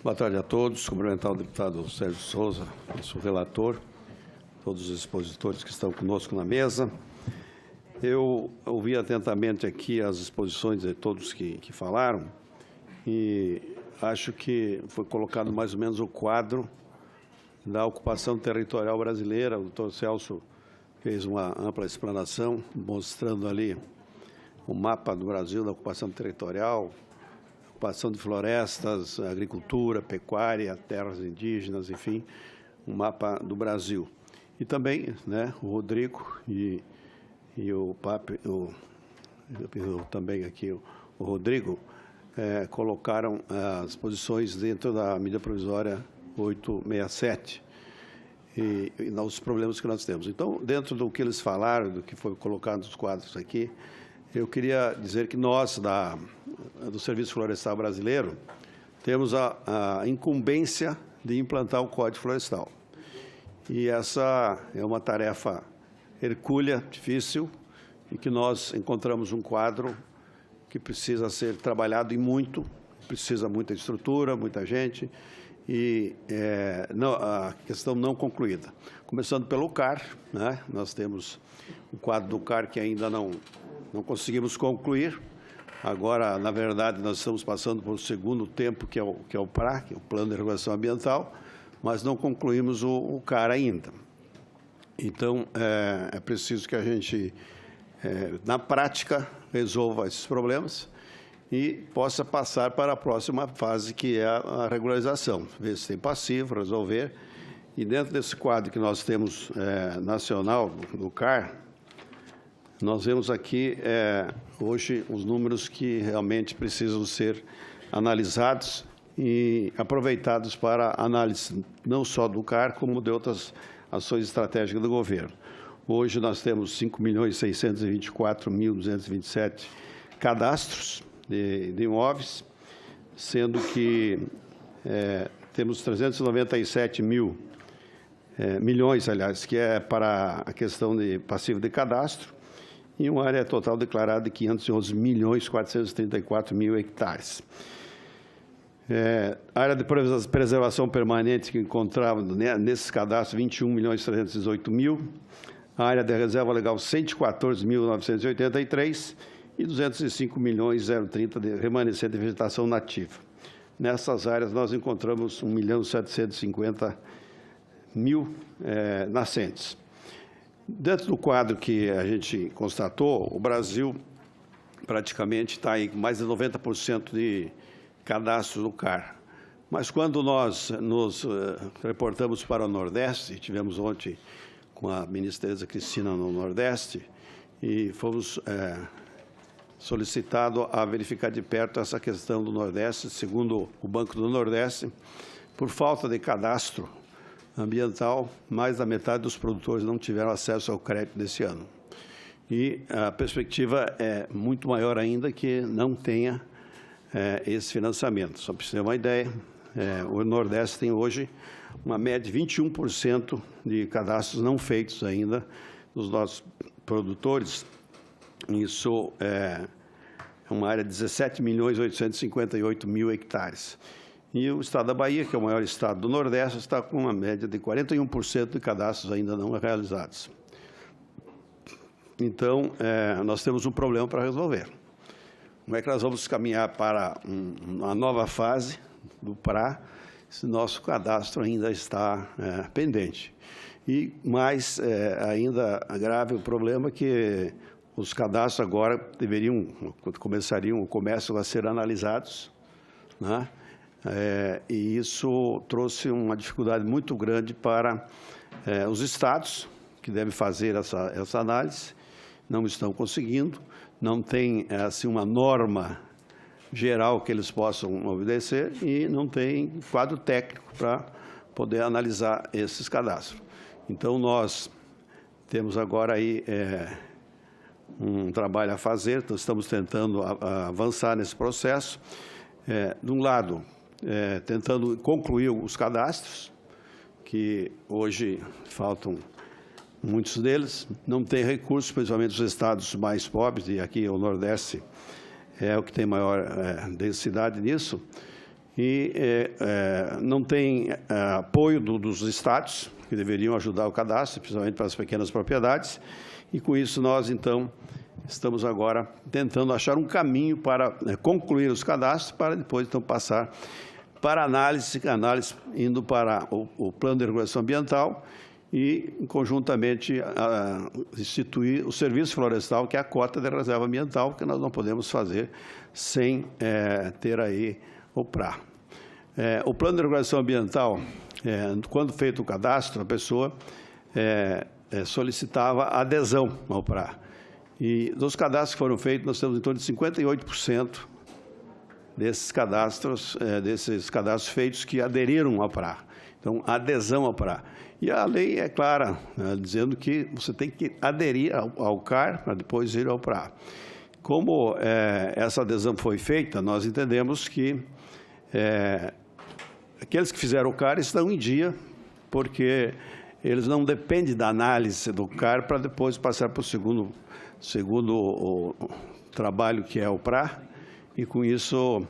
S6: Boa tarde a todos. Cumprimentar o deputado Sérgio Souza, nosso relator, todos os expositores que estão conosco na mesa. Eu ouvi atentamente aqui as exposições de todos que falaram e acho que foi colocado mais ou menos o quadro da ocupação territorial brasileira. O doutor Celso fez uma ampla explanação, mostrando ali o mapa do Brasil da ocupação territorial, ocupação de florestas, agricultura, pecuária, terras indígenas, enfim, um mapa do Brasil. E também, né, o Rodrigo e o Pape, também aqui o Rodrigo, colocaram as posições dentro da medida provisória 867 e os problemas que nós temos. Então, dentro do que eles falaram, do que foi colocado nos quadros aqui, eu queria dizer que nós, do Serviço Florestal Brasileiro, temos a incumbência de implantar o Código Florestal. E essa é uma tarefa hercúlea, difícil, e que nós encontramos um quadro que precisa ser trabalhado e muito, precisa muita estrutura, muita gente, e a questão não concluída. Começando pelo CAR, né? Nós temos o quadro do CAR que ainda não conseguimos concluir, Agora, na verdade, nós estamos passando por um segundo tempo, que é o PRA, que é o Plano de Regulação Ambiental, mas não concluímos o CAR ainda. Então, é preciso que a gente, na prática, resolva esses problemas e possa passar para a próxima fase, que é a regularização. Ver se tem passivo, resolver. E dentro desse quadro que nós temos nacional, do CAR, nós vemos aqui, hoje, os números que realmente precisam ser analisados e aproveitados para análise não só do CAR, como de outras ações estratégicas do governo. Hoje nós temos 5.624.227 cadastros de imóveis, sendo que temos 397 milhões, aliás, que é para a questão de passivo de cadastro, e uma área total declarada de 511.434.000 hectares. A área de preservação permanente que encontrava nesses cadastros 21.318.000, a área de reserva legal 114.983 e 205.030 de remanescente de vegetação nativa. Nessas áreas nós encontramos 1.750.000 nascentes. Dentro do quadro que a gente constatou, o Brasil praticamente está em mais de 90% de cadastros no CAR. Mas quando nós nos reportamos para o Nordeste, tivemos ontem com a ministra Tereza Cristina no Nordeste, e fomos solicitados a verificar de perto essa questão do Nordeste, segundo o Banco do Nordeste, por falta de cadastro ambiental, mais da metade dos produtores não tiveram acesso ao crédito desse ano. E a perspectiva é muito maior ainda que não tenha esse financiamento. Só para você ter uma ideia, o Nordeste tem hoje uma média de 21% de cadastros não feitos ainda dos nossos produtores. Isso é uma área de 17.858.000 hectares. E o estado da Bahia, que é o maior estado do Nordeste, está com uma média de 41% de cadastros ainda não realizados. Então, nós temos um problema para resolver. Como é que nós vamos caminhar para uma nova fase do PRA, se nosso cadastro ainda está pendente? E mais ainda grave o problema que os cadastros agora começam a ser analisados, né? E isso trouxe uma dificuldade muito grande para os estados, que devem fazer essa análise, não estão conseguindo, não tem assim, uma norma geral que eles possam obedecer e não tem quadro técnico para poder analisar esses cadastros. Então, nós temos agora aí um trabalho a fazer, nós estamos tentando avançar nesse processo. De um lado, tentando concluir os cadastros, que hoje faltam muitos deles, não tem recursos, principalmente os estados mais pobres, e aqui o Nordeste é o que tem maior densidade nisso, e não tem apoio dos estados, que deveriam ajudar o cadastro, principalmente para as pequenas propriedades, e com isso nós, então, estamos agora tentando achar um caminho para concluir os cadastros, para depois, então, passar para análise indo para o Plano de Regulação Ambiental e, conjuntamente, instituir o Serviço Florestal, que é a cota de reserva ambiental, que nós não podemos fazer sem ter aí o PRA. O Plano de Regulação Ambiental, quando feito o cadastro, a pessoa solicitava adesão ao PRA. E dos cadastros que foram feitos, nós temos em torno de 58% desses cadastros feitos que aderiram ao PRA. Então, adesão ao PRA. E a lei é clara, dizendo que você tem que aderir ao CAR para depois ir ao PRA. Como essa adesão foi feita, nós entendemos que aqueles que fizeram o CAR estão em dia, porque eles não dependem da análise do CAR para depois passar para o segundo o trabalho, que é o PRA, e com isso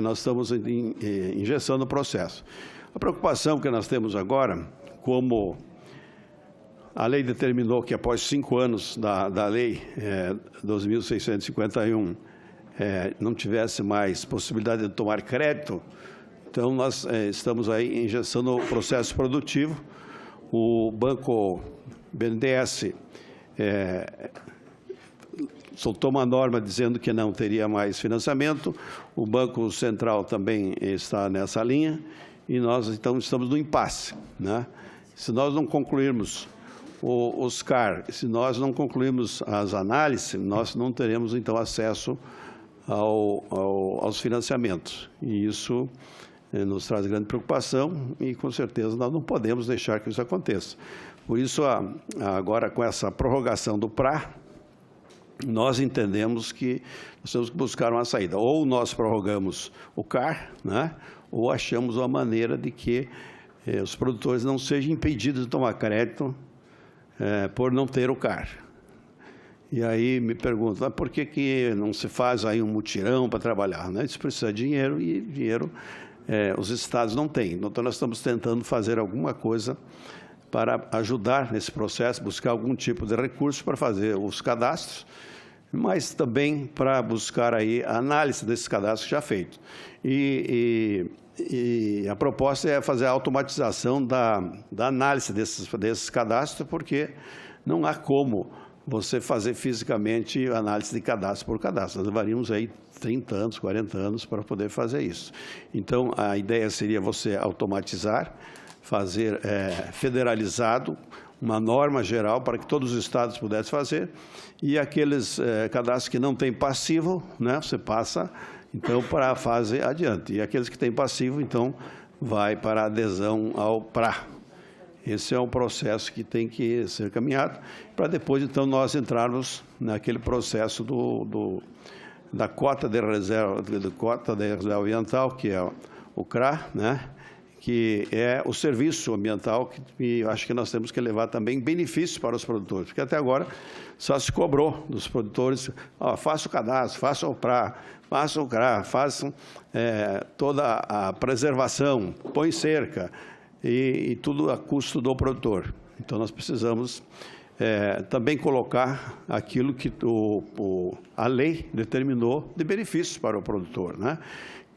S6: nós estamos engessando o processo. A preocupação que nós temos agora, como a lei determinou que após 5 anos da lei 12.651 não tivesse mais possibilidade de tomar crédito, então nós estamos aí engessando o processo produtivo. O Banco BNDES soltou uma norma dizendo que não teria mais financiamento, o Banco Central também está nessa linha, e nós, então, estamos no impasse, né? Se nós não concluirmos os CAR, se nós não concluirmos as análises, nós não teremos, então, acesso aos financiamentos. E isso nos traz grande preocupação e, com certeza, nós não podemos deixar que isso aconteça. Por isso, agora, com essa prorrogação do PRA, nós entendemos que nós temos que buscar uma saída. Ou nós prorrogamos o CAR, né? Ou achamos uma maneira de que os produtores não sejam impedidos de tomar crédito por não ter o CAR. E aí me perguntam, por que não se faz aí um mutirão para trabalhar, né? Isso precisa de dinheiro, e dinheiro os estados não têm. Então, nós estamos tentando fazer alguma coisa para ajudar nesse processo, buscar algum tipo de recurso para fazer os cadastros, mas também para buscar aí a análise desses cadastros já feitos. E a proposta é fazer a automatização da análise desses cadastros, porque não há como você fazer fisicamente análise de cadastro por cadastro. Nós levaríamos aí 30 anos, 40 anos para poder fazer isso. Então, a ideia seria você automatizar, fazer federalizado, uma norma geral para que todos os estados pudessem fazer, e aqueles cadastros que não têm passivo, né, você passa, então, para a fase adiante. E aqueles que têm passivo, então, vai para a adesão ao PRA. Esse é um processo que tem que ser caminhado, para depois, então, nós entrarmos naquele processo da cota de reserva ambiental, que é o CRA, né? Que é o serviço ambiental, que acho que nós temos que levar também benefícios para os produtores, porque até agora só se cobrou dos produtores, faça o cadastro, faça o PRA, faça o CRA, façam toda a preservação, põe cerca, e tudo a custo do produtor. Então, nós precisamos também colocar aquilo que a lei determinou de benefícios para o produtor, né?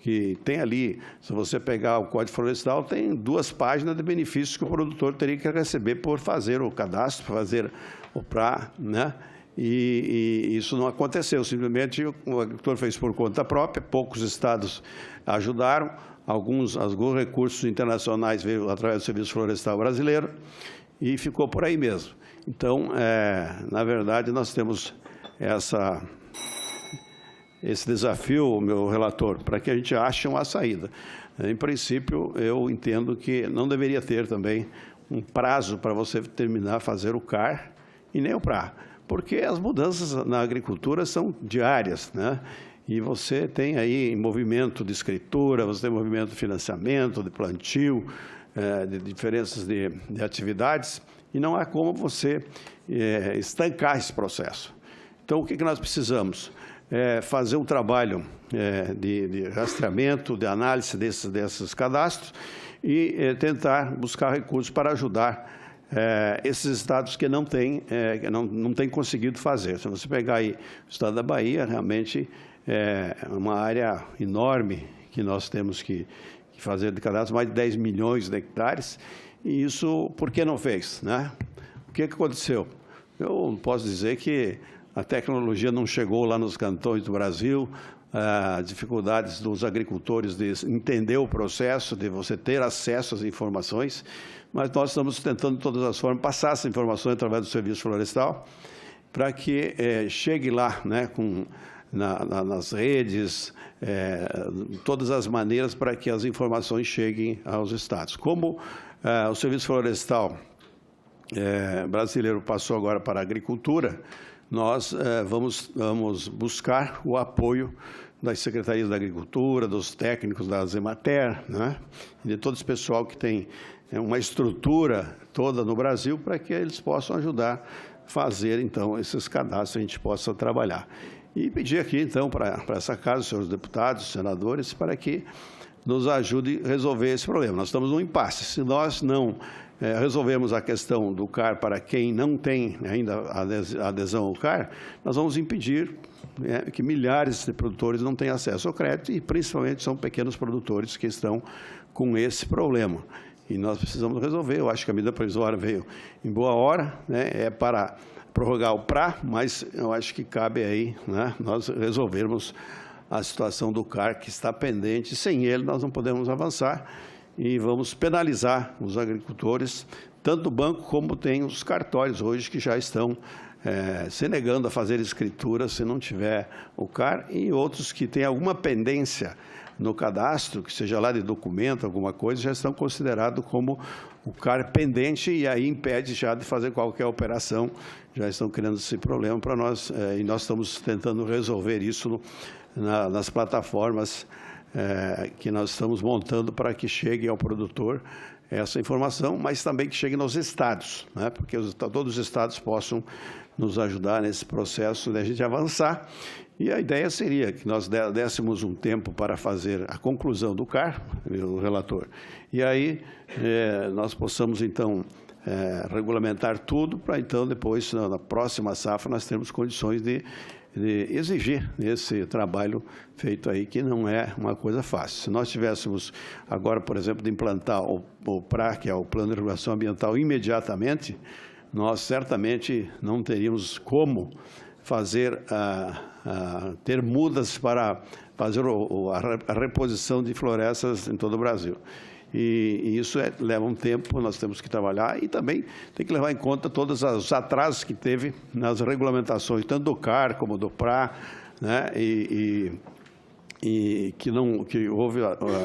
S6: Que tem ali, se você pegar o Código Florestal, tem 2 páginas de benefícios que o produtor teria que receber por fazer o cadastro, fazer o PRA, né? E isso não aconteceu, simplesmente o agricultor fez por conta própria, poucos estados ajudaram, alguns recursos internacionais veio através do Serviço Florestal Brasileiro, e ficou por aí mesmo. Então, na verdade, nós temos esse desafio, meu relator, para que a gente ache uma saída. Em princípio, eu entendo que não deveria ter também um prazo para você terminar fazer o CAR e nem o PRA, porque as mudanças na agricultura são diárias, né? E você tem aí movimento de escritura, você tem movimento de financiamento, de plantio, de diferenças de atividades, e não há como você estancar esse processo. Então, o que nós precisamos? Fazer um trabalho de rastreamento, de análise desses cadastros e tentar buscar recursos para ajudar esses estados que não têm conseguido fazer. Se você pegar aí o estado da Bahia, realmente é uma área enorme que nós temos que fazer de cadastro, mais de 10 milhões de hectares, e isso por que não fez, né? O que aconteceu? Eu posso dizer que a tecnologia não chegou lá nos cantões do Brasil, dificuldades dos agricultores de entender o processo, de você ter acesso às informações, mas nós estamos tentando, de todas as formas, passar essas informações através do Serviço Florestal, para que chegue lá, né, nas redes, todas as maneiras para que as informações cheguem aos estados. Como o Serviço Florestal brasileiro passou agora para a agricultura, nós vamos buscar o apoio das secretarias da Agricultura, dos técnicos da Zemater, né? E de todo esse pessoal que tem uma estrutura toda no Brasil para que eles possam ajudar a fazer, então, esses cadastros, a gente possa trabalhar. E pedir aqui, então, para essa casa, os senhores deputados, senadores, para que nos ajude a resolver esse problema. Nós estamos num impasse. Se nós não resolvermos a questão do CAR para quem não tem ainda adesão ao CAR, nós vamos impedir que milhares de produtores não tenham acesso ao crédito e, principalmente, são pequenos produtores que estão com esse problema. E nós precisamos resolver. Eu acho que a medida provisória veio em boa hora, né? É para prorrogar o PRA, mas eu acho que cabe aí, né, nós resolvermos a situação do CAR que está pendente. Sem ele, nós não podemos avançar e vamos penalizar os agricultores, tanto o banco como tem os cartórios hoje que já estão se negando a fazer escritura se não tiver o CAR, e outros que têm alguma pendência no cadastro, que seja lá de documento, alguma coisa, já estão considerados como o CAR pendente e aí impede já de fazer qualquer operação. Já estão criando esse problema para nós e nós estamos tentando resolver isso nas plataformas que nós estamos montando para que chegue ao produtor essa informação, mas também que chegue nos estados, né? Porque todos os estados possam nos ajudar nesse processo de a gente avançar. E a ideia seria que nós dessemos um tempo para fazer a conclusão do CAR, o relator, e aí nós possamos, então, regulamentar tudo para, então, depois, na próxima safra, nós termos condições de exigir esse trabalho feito aí, que não é uma coisa fácil. Se nós tivéssemos agora, por exemplo, de implantar o PRA, que é o Plano de Regulação Ambiental, imediatamente, nós certamente não teríamos como fazer, ter mudas para fazer a reposição de florestas em todo o Brasil. E isso leva um tempo, nós temos que trabalhar e também tem que levar em conta todos os atrasos que teve nas regulamentações, tanto do CAR como do PRA, né? E que houve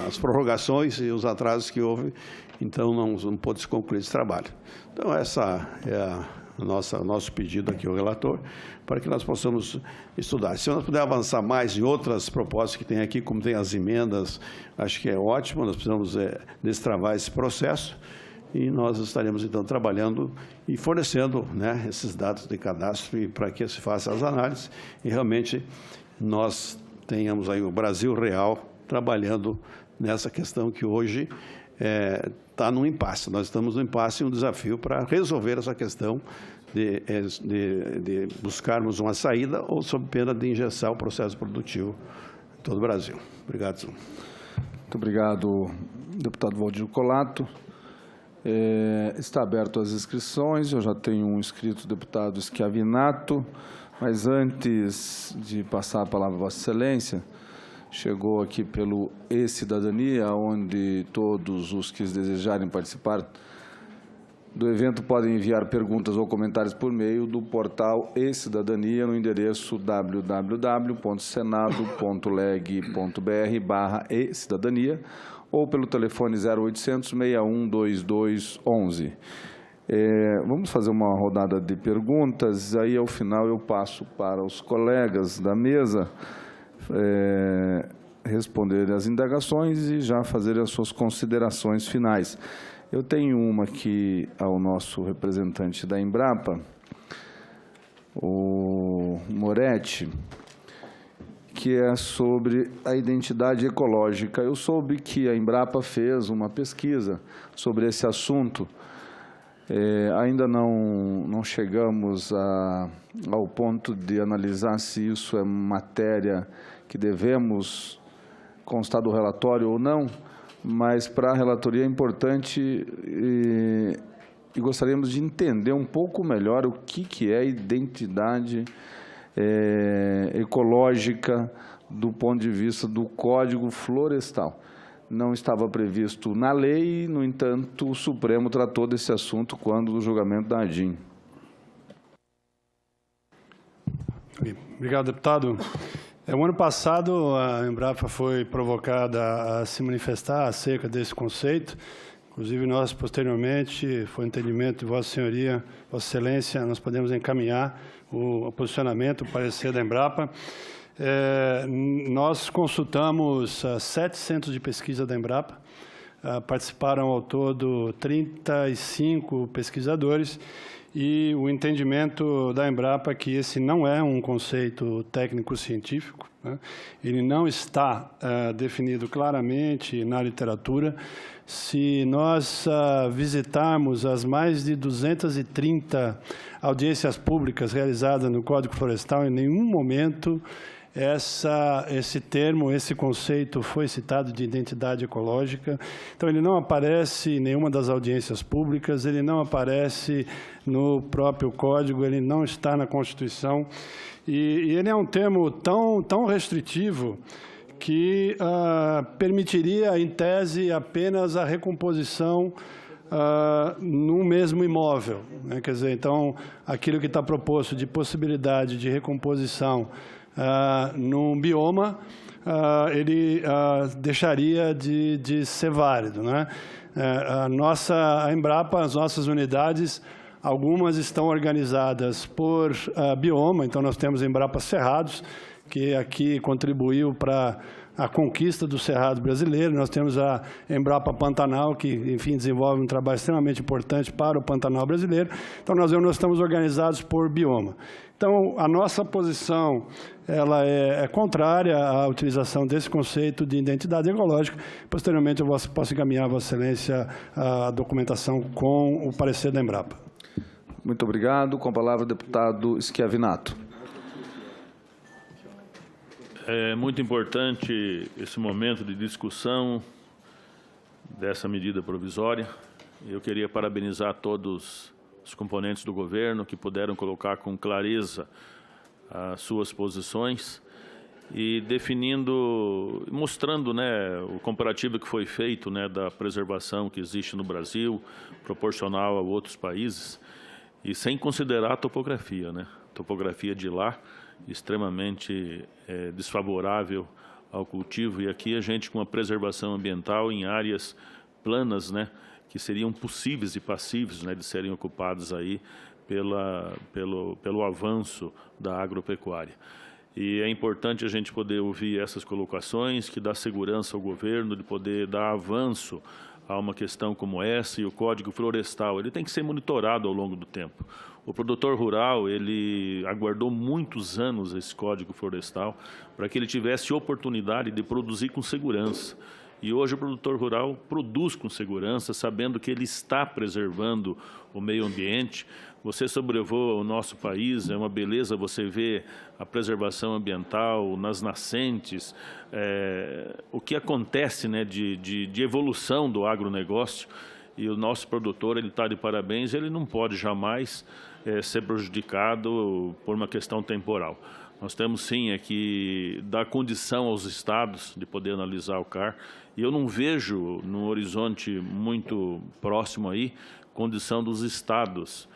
S6: as prorrogações e os atrasos que houve, então não pôde se concluir esse trabalho. Então, essa é o nosso pedido aqui ao relator, para que nós possamos estudar. Se nós pudermos avançar mais em outras propostas que tem aqui, como tem as emendas, acho que é ótimo, nós precisamos destravar esse processo e nós estaremos, então, trabalhando e fornecendo, né, esses dados de cadastro para que se faça as análises e realmente nós tenhamos aí o Brasil real trabalhando nessa questão que hoje está num impasse. Nós estamos num impasse e um desafio para resolver essa questão de buscarmos uma saída ou sob pena de engessar o processo produtivo em todo o Brasil. Obrigado, senhor.
S1: Muito obrigado, deputado Valdir Colato. Está aberto as inscrições. Eu já tenho um inscrito, deputado Schiavinato, mas antes de passar a palavra a Vossa Excelência, chegou aqui pelo e-Cidadania, onde todos os que desejarem participar do evento podem enviar perguntas ou comentários por meio do portal e-Cidadania no endereço www.senado.leg.br/e-Cidadania ou pelo telefone 0800 61 2211. Vamos fazer uma rodada de perguntas, aí ao final eu passo para os colegas da mesa responderem as indagações e já fazerem as suas considerações finais. Eu tenho uma aqui ao nosso representante da Embrapa, o Moretti, que é sobre a identidade ecológica. Eu soube que a Embrapa fez uma pesquisa sobre esse assunto. Ainda não chegamos ao ponto de analisar se isso é matéria que devemos constar do relatório ou não, mas para a relatoria é importante e gostaríamos de entender um pouco melhor o que é identidade ecológica do ponto de vista do Código Florestal. Não estava previsto na lei, no entanto, o Supremo tratou desse assunto quando do julgamento da ADIM.
S2: Obrigado, deputado. O ano passado, a Embrapa foi provocada a se manifestar acerca desse conceito. Inclusive, nós, posteriormente, foi entendimento de Vossa Senhoria, Vossa Excelência, nós podemos encaminhar o posicionamento, o parecer da Embrapa. Nós consultamos 7 centros de pesquisa da Embrapa, participaram ao todo 35 pesquisadores, e o entendimento da Embrapa é que esse não é um conceito técnico-científico, né? Ele não está definido claramente na literatura. Se nós visitarmos as mais de 230 audiências públicas realizadas no Código Florestal, em nenhum momento esse termo, esse conceito foi citado de identidade ecológica. Então, ele não aparece em nenhuma das audiências públicas, ele não aparece no próprio Código, ele não está na Constituição. E ele é um termo tão restritivo que permitiria, em tese, apenas a recomposição no mesmo imóvel, né? Quer dizer, então, aquilo que está proposto de possibilidade de recomposição num bioma, ele deixaria de ser válido, né? A Embrapa, as nossas unidades, algumas estão organizadas por bioma. Então, nós temos a Embrapa Cerrados, que aqui contribuiu para a conquista do Cerrado brasileiro. Nós temos a Embrapa Pantanal, que, enfim, desenvolve um trabalho extremamente importante para o Pantanal brasileiro. Então, nós estamos organizados por bioma. Então, a nossa posição ela é contrária à utilização desse conceito de identidade ecológica. Posteriormente, eu posso encaminhar a Vossa Excelência a documentação com o parecer da Embrapa.
S1: Muito obrigado. Com a palavra, o deputado Schiavinato.
S7: É muito importante esse momento de discussão dessa medida provisória. Eu queria parabenizar todos os componentes do governo que puderam colocar com clareza as suas posições e definindo, mostrando, né, o comparativo que foi feito, né, da preservação que existe no Brasil, proporcional a outros países, e sem considerar a topografia, né? A topografia de lá extremamente desfavorável ao cultivo, e aqui a gente com a preservação ambiental em áreas planas, né, que seriam possíveis e passíveis, né, de serem ocupados aí pelo avanço da agropecuária. E é importante a gente poder ouvir essas colocações que dá segurança ao governo de poder dar avanço a uma questão como essa, e o Código Florestal, ele tem que ser monitorado ao longo do tempo. O produtor rural, ele aguardou muitos anos esse Código Florestal para que ele tivesse oportunidade de produzir com segurança. E hoje o produtor rural produz com segurança, sabendo que ele está preservando o meio ambiente. Você sobrevoa o nosso país, é uma beleza você ver a preservação ambiental nas nascentes, o que acontece, né, de evolução do agronegócio. E o nosso produtor, ele está de parabéns, ele não pode jamais ser prejudicado por uma questão temporal. Nós temos sim que dar condição aos estados de poder analisar o CAR, e eu não vejo no horizonte muito próximo aí condição dos estados,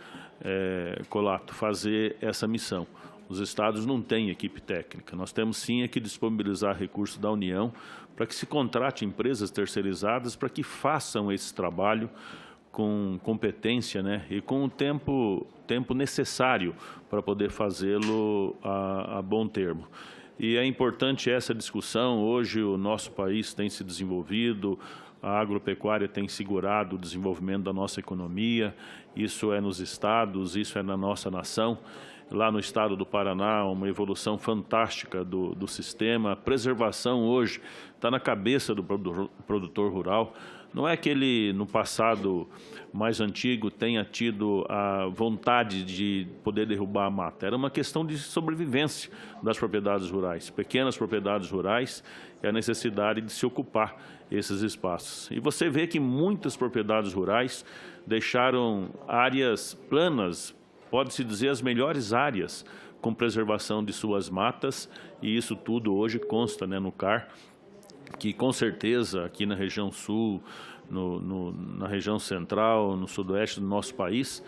S7: Colato, fazer essa missão. Os estados não têm equipe técnica. Nós temos sim que disponibilizar recursos da União para que se contrate empresas terceirizadas para que façam esse trabalho com competência, né, e com o tempo necessário para poder fazê-lo a bom termo. E é importante essa discussão. Hoje o nosso país tem se desenvolvido, a agropecuária tem segurado o desenvolvimento da nossa economia, isso é nos estados, isso é na nossa nação. Lá no estado do Paraná, uma evolução fantástica do sistema. A preservação hoje está na cabeça do produtor rural. Não é que ele, no passado mais antigo, tenha tido a vontade de poder derrubar a mata. Era uma questão de sobrevivência das propriedades rurais. Pequenas propriedades rurais, é a necessidade de se ocupar esses espaços. E você vê que muitas propriedades rurais deixaram áreas planas, pode-se dizer as melhores áreas, com preservação de suas matas, e isso tudo hoje consta, né, no CAR, que com certeza aqui na região sul, na região central, no sudoeste do nosso país,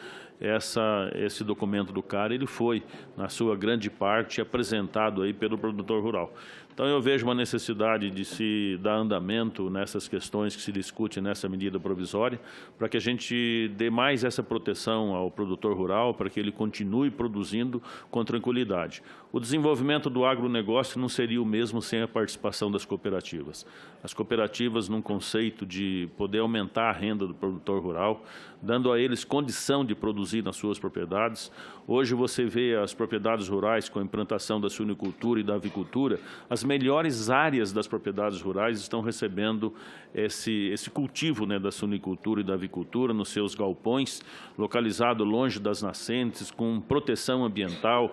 S7: esse documento do CAR, ele foi, na sua grande parte, apresentado aí pelo produtor rural. Então, eu vejo uma necessidade de se dar andamento nessas questões que se discute nessa medida provisória, para que a gente dê mais essa proteção ao produtor rural, para que ele continue produzindo com tranquilidade. O desenvolvimento do agronegócio não seria o mesmo sem a participação das cooperativas. As cooperativas, num conceito de poder aumentar a renda do produtor rural, dando a eles condição de produzir nas suas propriedades. Hoje você vê as propriedades rurais com a implantação da suinicultura e da avicultura, as melhores áreas das propriedades rurais estão recebendo esse cultivo, né, da suinicultura e da avicultura nos seus galpões, localizado longe das nascentes, com proteção ambiental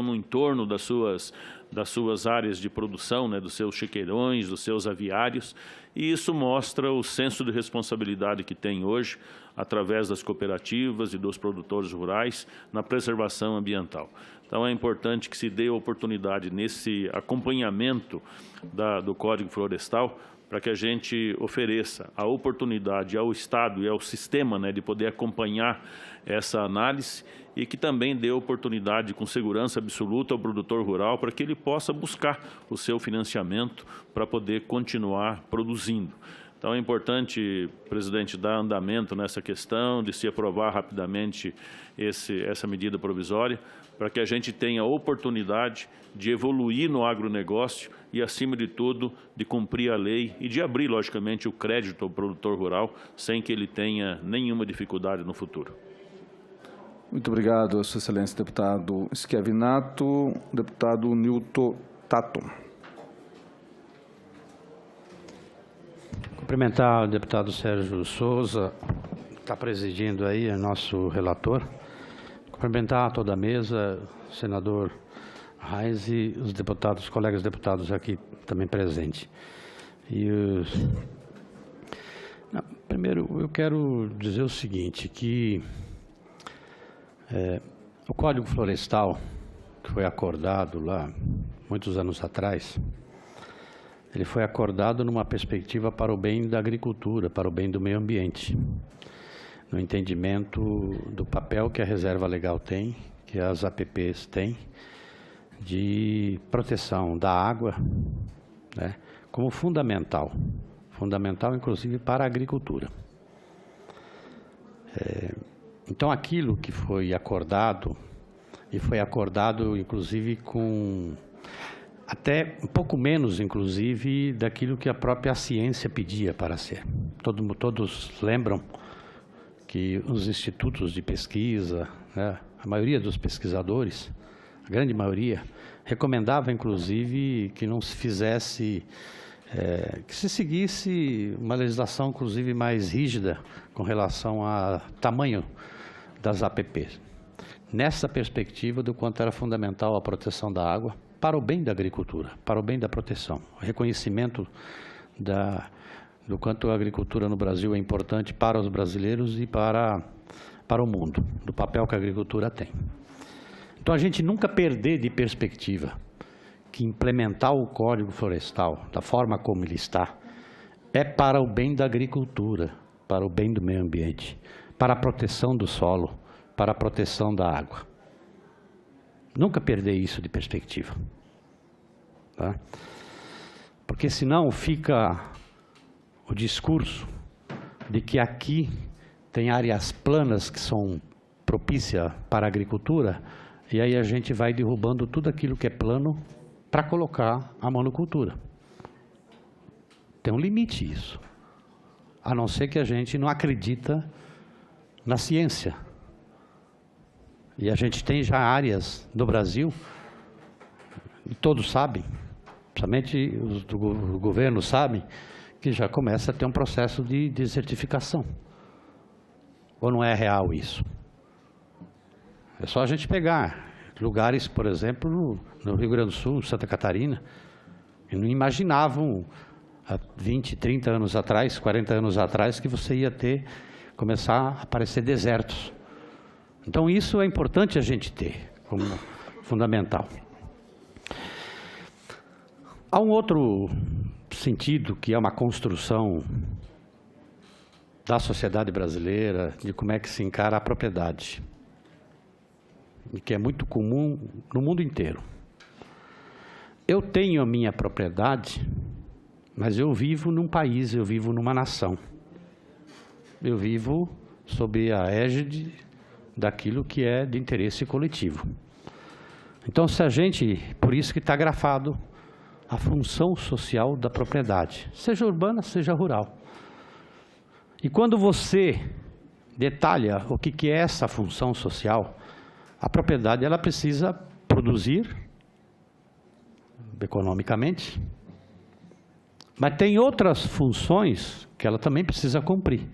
S7: no entorno das suas áreas de produção, né, dos seus chiqueirões, dos seus aviários, e isso mostra o senso de responsabilidade que tem hoje, através das cooperativas e dos produtores rurais, na preservação ambiental. Então, é importante que se dê oportunidade nesse acompanhamento do Código Florestal, para que a gente ofereça a oportunidade ao Estado e ao sistema, né, de poder acompanhar essa análise e que também dê oportunidade com segurança absoluta ao produtor rural para que ele possa buscar o seu financiamento para poder continuar produzindo. Então, é importante, presidente, dar andamento nessa questão, de se aprovar rapidamente essa medida provisória, para que a gente tenha a oportunidade de evoluir no agronegócio e, acima de tudo, de cumprir a lei e de abrir, logicamente, o crédito ao produtor rural, sem que ele tenha nenhuma dificuldade no futuro.
S1: Muito obrigado, Sua Excelência, deputado Schiavinato. Deputado Nilton Tato.
S8: Cumprimentar o deputado Sérgio Souza, que está presidindo aí, é nosso relator. Cumprimentar toda a mesa, o senador Reis e os deputados, os colegas deputados aqui também presentes. Primeiro, eu quero dizer o seguinte, que o Código Florestal, que foi acordado lá muitos anos atrás, ele foi acordado numa perspectiva para o bem da agricultura, para o bem do meio ambiente, no entendimento do papel que a reserva legal tem, que as APPs têm, de proteção da água, né, como fundamental inclusive para a agricultura. Então, aquilo que foi acordado, e foi acordado inclusive com até um pouco menos, inclusive, daquilo que a própria ciência pedia para ser. Todos lembram que os institutos de pesquisa, né, a maioria dos pesquisadores, a grande maioria, recomendava, inclusive, que não se fizesse, que se seguisse uma legislação, inclusive, mais rígida com relação ao tamanho das APPs. Nessa perspectiva do quanto era fundamental a proteção da água, para o bem da agricultura, para o bem da proteção. O reconhecimento do quanto a agricultura no Brasil é importante para os brasileiros e para o mundo, do papel que a agricultura tem. Então, a gente nunca perder de perspectiva que implementar o Código Florestal, da forma como ele está, é para o bem da agricultura, para o bem do meio ambiente, para a proteção do solo, para a proteção da água. Nunca perder isso de perspectiva, tá? Porque senão fica o discurso de que aqui tem áreas planas que são propícias para a agricultura, e aí a gente vai derrubando tudo aquilo que é plano para colocar a monocultura. Tem um limite isso, a não ser que a gente não acredita na ciência. E a gente tem já áreas no Brasil, e todos sabem, principalmente os do governo sabem, que já começa a ter um processo de desertificação. Ou não é real isso? É só a gente pegar lugares, por exemplo, no Rio Grande do Sul, Santa Catarina, que não imaginavam há 20, 30 anos atrás, 40 anos atrás, que você ia começar a aparecer desertos. Então, isso é importante a gente ter como fundamental. Há um outro sentido, que é uma construção da sociedade brasileira, de como é que se encara a propriedade, e que é muito comum no mundo inteiro. eu tenho a minha propriedade, mas eu vivo num país, eu vivo numa nação. Eu vivo sob a égide daquilo que é de interesse coletivo. Então, se a gente, por isso que está grafado a função social da propriedade, seja urbana, seja rural. E quando você detalha o que é essa função social, a propriedade ela precisa produzir economicamente, mas tem outras funções que ela também precisa cumprir.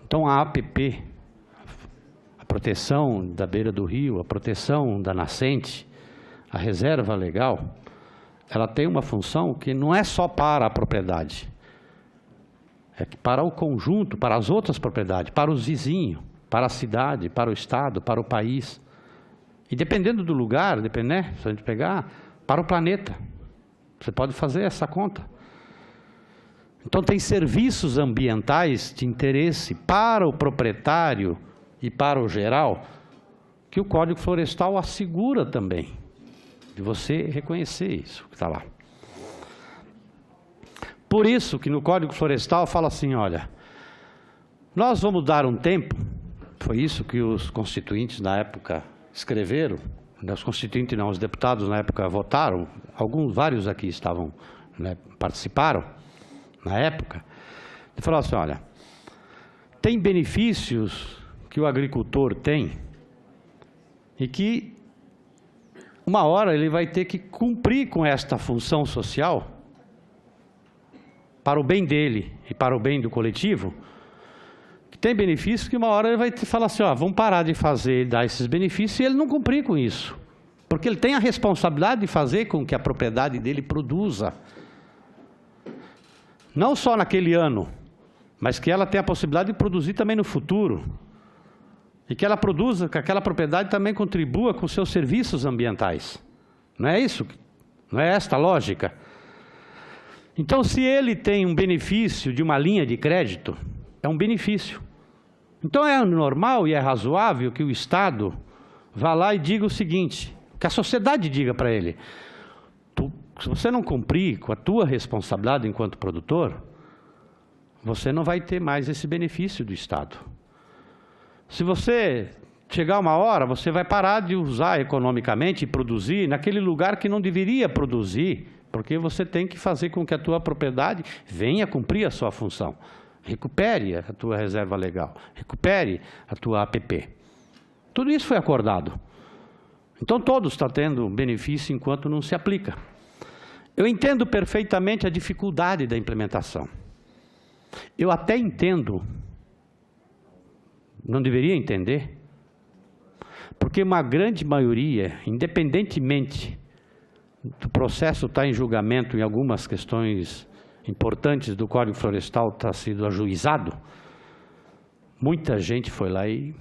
S8: Então a APP, a proteção da beira do rio, a proteção da nascente, a reserva legal, ela tem uma função que não é só para a propriedade, é para o conjunto, para as outras propriedades, para os vizinhos, para a cidade, para o estado, para o país. E dependendo do lugar, dependendo, se a gente pegar, para o planeta. Você pode fazer essa conta. Então tem serviços ambientais de interesse para o proprietário e para o geral, que o Código Florestal assegura também, de você reconhecer isso que está lá. Por isso que no Código Florestal fala assim, olha, nós vamos dar um tempo, foi isso que os constituintes na época escreveram, os constituintes não, os deputados na época votaram, vários aqui estavam, né, participaram na época, e falaram assim, olha, tem benefícios que o agricultor tem e que uma hora ele vai ter que cumprir com esta função social para o bem dele e para o bem do coletivo. Tem benefícios que uma hora ele vai falar assim, ó, vamos parar de fazer, dar esses benefícios e ele não cumprir com isso. Porque ele tem a responsabilidade de fazer com que a propriedade dele produza. Não só naquele ano, mas que ela tenha a possibilidade de produzir também no futuro. E que ela produza, que aquela propriedade também contribua com seus serviços ambientais. Não é isso? Não é esta a lógica? Então, se ele tem um benefício de uma linha de crédito, é um benefício. Então é normal e é razoável que o Estado vá lá e diga o seguinte, que a sociedade diga para ele, se você não cumprir com a tua responsabilidade enquanto produtor, você não vai ter mais esse benefício do Estado. Se você chegar uma hora, você vai parar de usar economicamente e produzir naquele lugar que não deveria produzir, porque você tem que fazer com que a tua propriedade venha cumprir a sua função. Recupere a tua reserva legal, recupere a tua APP. Tudo isso foi acordado. Então todos estão tendo benefício enquanto não se aplica. Eu entendo perfeitamente a dificuldade da implementação. Eu até entendo, não deveria entender, porque uma grande maioria, independentemente do processo estar em julgamento em algumas questões importantes do Código Florestal está sido ajuizado, muita gente foi lá e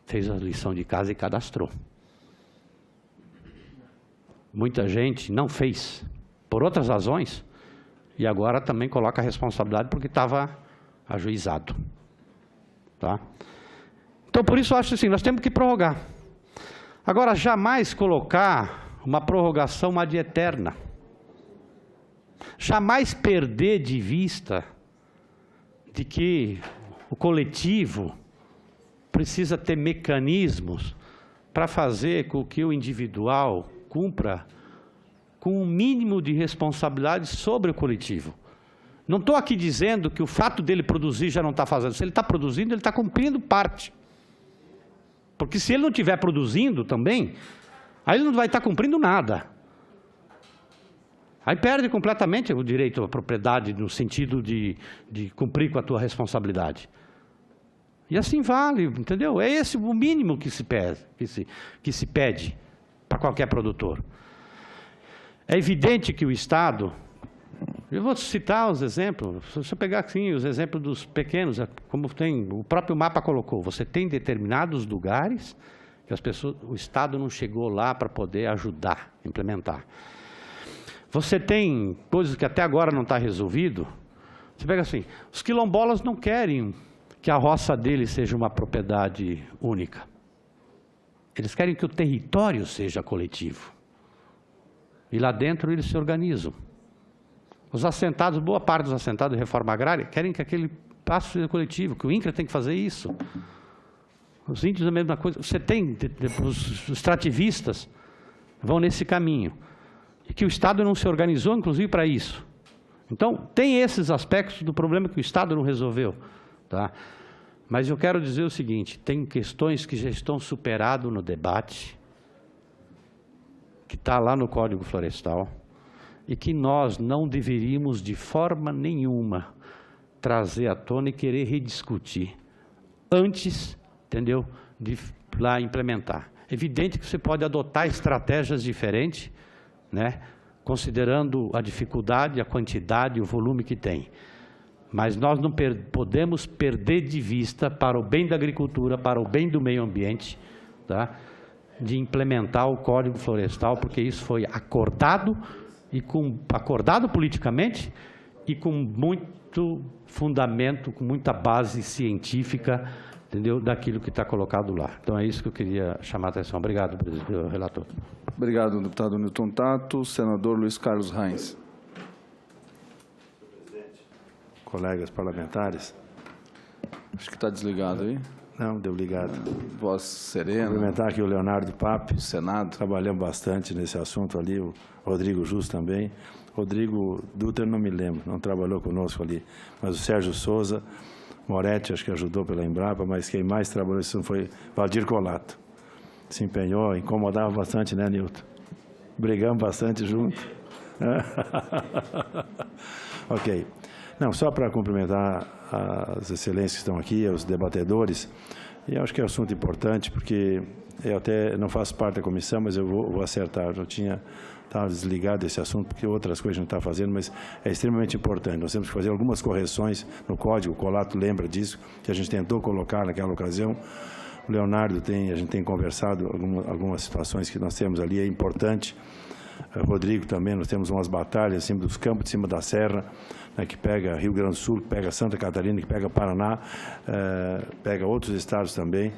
S8: fez a lição de casa e cadastrou. Muita gente não fez, por outras razões, e agora também coloca a responsabilidade porque estava ajuizado. Tá? Então, por isso, eu acho assim, nós temos que prorrogar. Agora, jamais colocar uma prorrogação ad eterna. Jamais perder de vista de que o coletivo precisa ter mecanismos para fazer com que o individual cumpra com um mínimo de responsabilidade sobre o coletivo. Não estou aqui dizendo que o fato dele produzir já não está fazendo. Se ele está produzindo, ele está cumprindo parte. Porque se ele não estiver produzindo também, aí ele não vai estar cumprindo nada. Aí perde completamente o direito à propriedade no sentido de cumprir com a tua responsabilidade. E assim vale, entendeu? É esse o mínimo que se pede para qualquer produtor. É evidente que o Estado, eu vou citar os exemplos, se você pegar assim, os exemplos dos pequenos, como tem, o próprio mapa colocou, você tem determinados lugares que as pessoas, o Estado não chegou lá para poder ajudar, implementar. Você tem coisas que até agora não está resolvido. Você pega assim, os quilombolas não querem que a roça deles seja uma propriedade única. Eles querem que o território seja coletivo. E lá dentro eles se organizam. Os assentados, boa parte dos assentados de reforma agrária, querem que aquele passo seja coletivo, que o INCRA tem que fazer isso. Os índios a mesma coisa. Você tem, os extrativistas vão nesse caminho. E que o Estado não se organizou, inclusive, para isso. Então, tem esses aspectos do problema que o Estado não resolveu. Tá? Mas eu quero dizer o seguinte, tem questões que já estão superadas no debate, que está lá no Código Florestal, e que nós não deveríamos, de forma nenhuma, trazer à tona e querer rediscutir antes, entendeu, de lá implementar. É evidente que você pode adotar estratégias diferentes, né, considerando a dificuldade, a quantidade, o volume que tem. Mas nós não podemos perder de vista, para o bem da agricultura, para o bem do meio ambiente, tá, de implementar o Código Florestal, porque isso foi acordado, acordado politicamente e com muito fundamento, com muita base científica, entendeu, daquilo que está colocado lá. Então é isso que eu queria chamar a atenção. Obrigado, relator.
S1: Obrigado, deputado Newton Tato. Senador Luiz Carlos Reins.
S9: Colegas parlamentares.
S1: Acho que está desligado aí.
S9: Não, deu ligado.
S1: Voz serena.
S9: Cumprimentar aqui o Leonardo Pape.
S1: Senado.
S9: Trabalhamos bastante nesse assunto ali, o Rodrigo Justo também. Rodrigo Dutra, não me lembro, não trabalhou conosco ali. Mas o Sérgio Souza, Moretti, acho que ajudou pela Embrapa, mas quem mais trabalhou isso foi Valdir Colato. Se empenhou, incomodava bastante, né, Nilton? Brigamos bastante junto. Ok. Não, só para cumprimentar as excelências que estão aqui, os debatedores, e acho que é um assunto importante, porque eu até não faço parte da comissão, mas eu vou acertar. Eu estava desligado desse assunto, porque outras coisas a gente está fazendo, mas é extremamente importante. Nós temos que fazer algumas correções no código, o Colato lembra disso, que a gente tentou colocar naquela ocasião. O Leonardo a gente tem conversado algumas situações que nós temos ali, é importante. O Rodrigo também, nós temos umas batalhas em cima dos campos, em cima da serra, né, que pega Rio Grande do Sul, que pega Santa Catarina, que pega Paraná, pega outros estados também.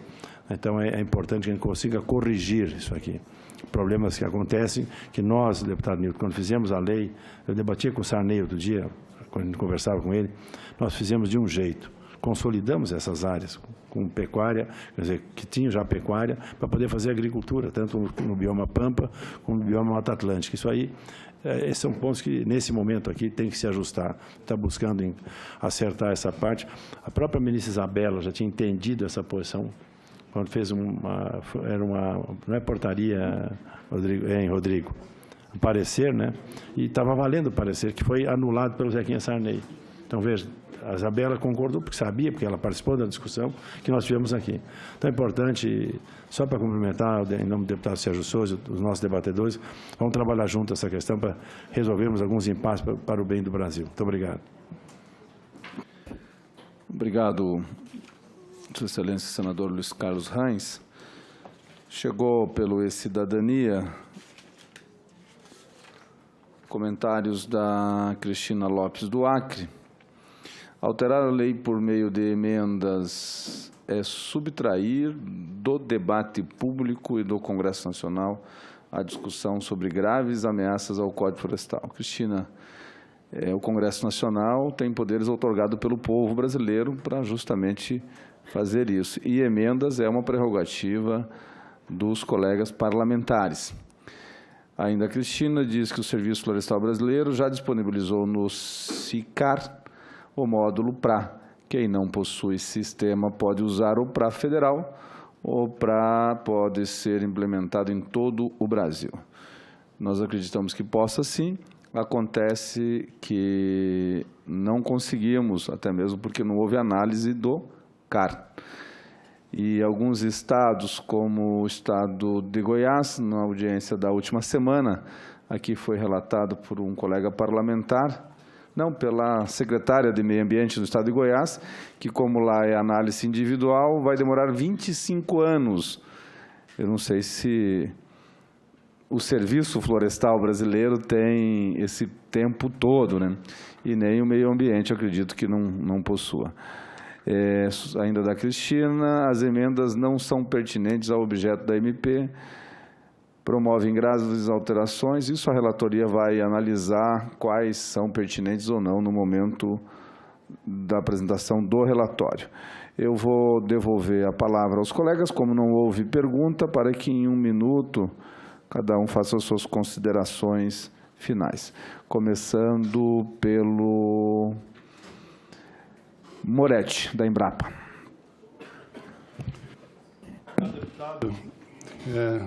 S9: Então, é importante que a gente consiga corrigir isso aqui. Problemas que acontecem, que nós, deputado Nilton, quando fizemos a lei, eu debatia com o Sarney outro dia, quando a gente conversava com ele, nós fizemos de um jeito, consolidamos essas áreas com pecuária, quer dizer, que tinha já pecuária, para poder fazer agricultura, tanto no bioma Pampa como no bioma Mata Atlântica. Isso aí, esses são pontos que, nesse momento aqui, tem que se ajustar. Está buscando acertar essa parte. A própria ministra Isabela já tinha entendido essa posição, quando fez não é portaria, Rodrigo, um parecer, né? E estava valendo o parecer, que foi anulado pelo Zequinha Sarney. Então, veja, a Isabela concordou, porque sabia, porque ela participou da discussão que nós tivemos aqui. Então, é importante, só para cumprimentar, em nome do deputado Sérgio Souza, os nossos debatedores, vamos trabalhar junto essa questão para resolvermos alguns impasses para o bem do Brasil. Muito obrigado.
S1: Obrigado, Sua Excelência, senador Luiz Carlos Reins. Chegou pelo E-Cidadania comentários da Cristina Lopes do Acre. Alterar a lei por meio de emendas é subtrair do debate público e do Congresso Nacional a discussão sobre graves ameaças ao Código Florestal. Cristina, o Congresso Nacional tem poderes outorgados pelo povo brasileiro para justamente fazer isso. E emendas é uma prerrogativa dos colegas parlamentares. Ainda a Cristina diz que o Serviço Florestal Brasileiro já disponibilizou no SICAR o módulo PRA. Quem não possui sistema pode usar o PRA federal. O PRA pode ser implementado em todo o Brasil. Nós acreditamos que possa sim. Acontece que não conseguimos, até mesmo porque não houve análise do CAR. E alguns estados, como o estado de Goiás, na audiência da última semana, aqui foi relatado por um colega parlamentar, não, pela secretária de Meio Ambiente do estado de Goiás, que como lá é análise individual, vai demorar 25 anos. Eu não sei se o Serviço Florestal Brasileiro tem esse tempo todo, né? E nem o meio ambiente, acredito que não possua. Ainda da Cristina, as emendas não são pertinentes ao objeto da MP, promovem graves alterações. Isso a relatoria vai analisar quais são pertinentes ou não no momento da apresentação do relatório. Eu vou devolver a palavra aos colegas, como não houve pergunta, para que em 1 minuto cada um faça as suas considerações finais. Começando pelo Moretti, da Embrapa.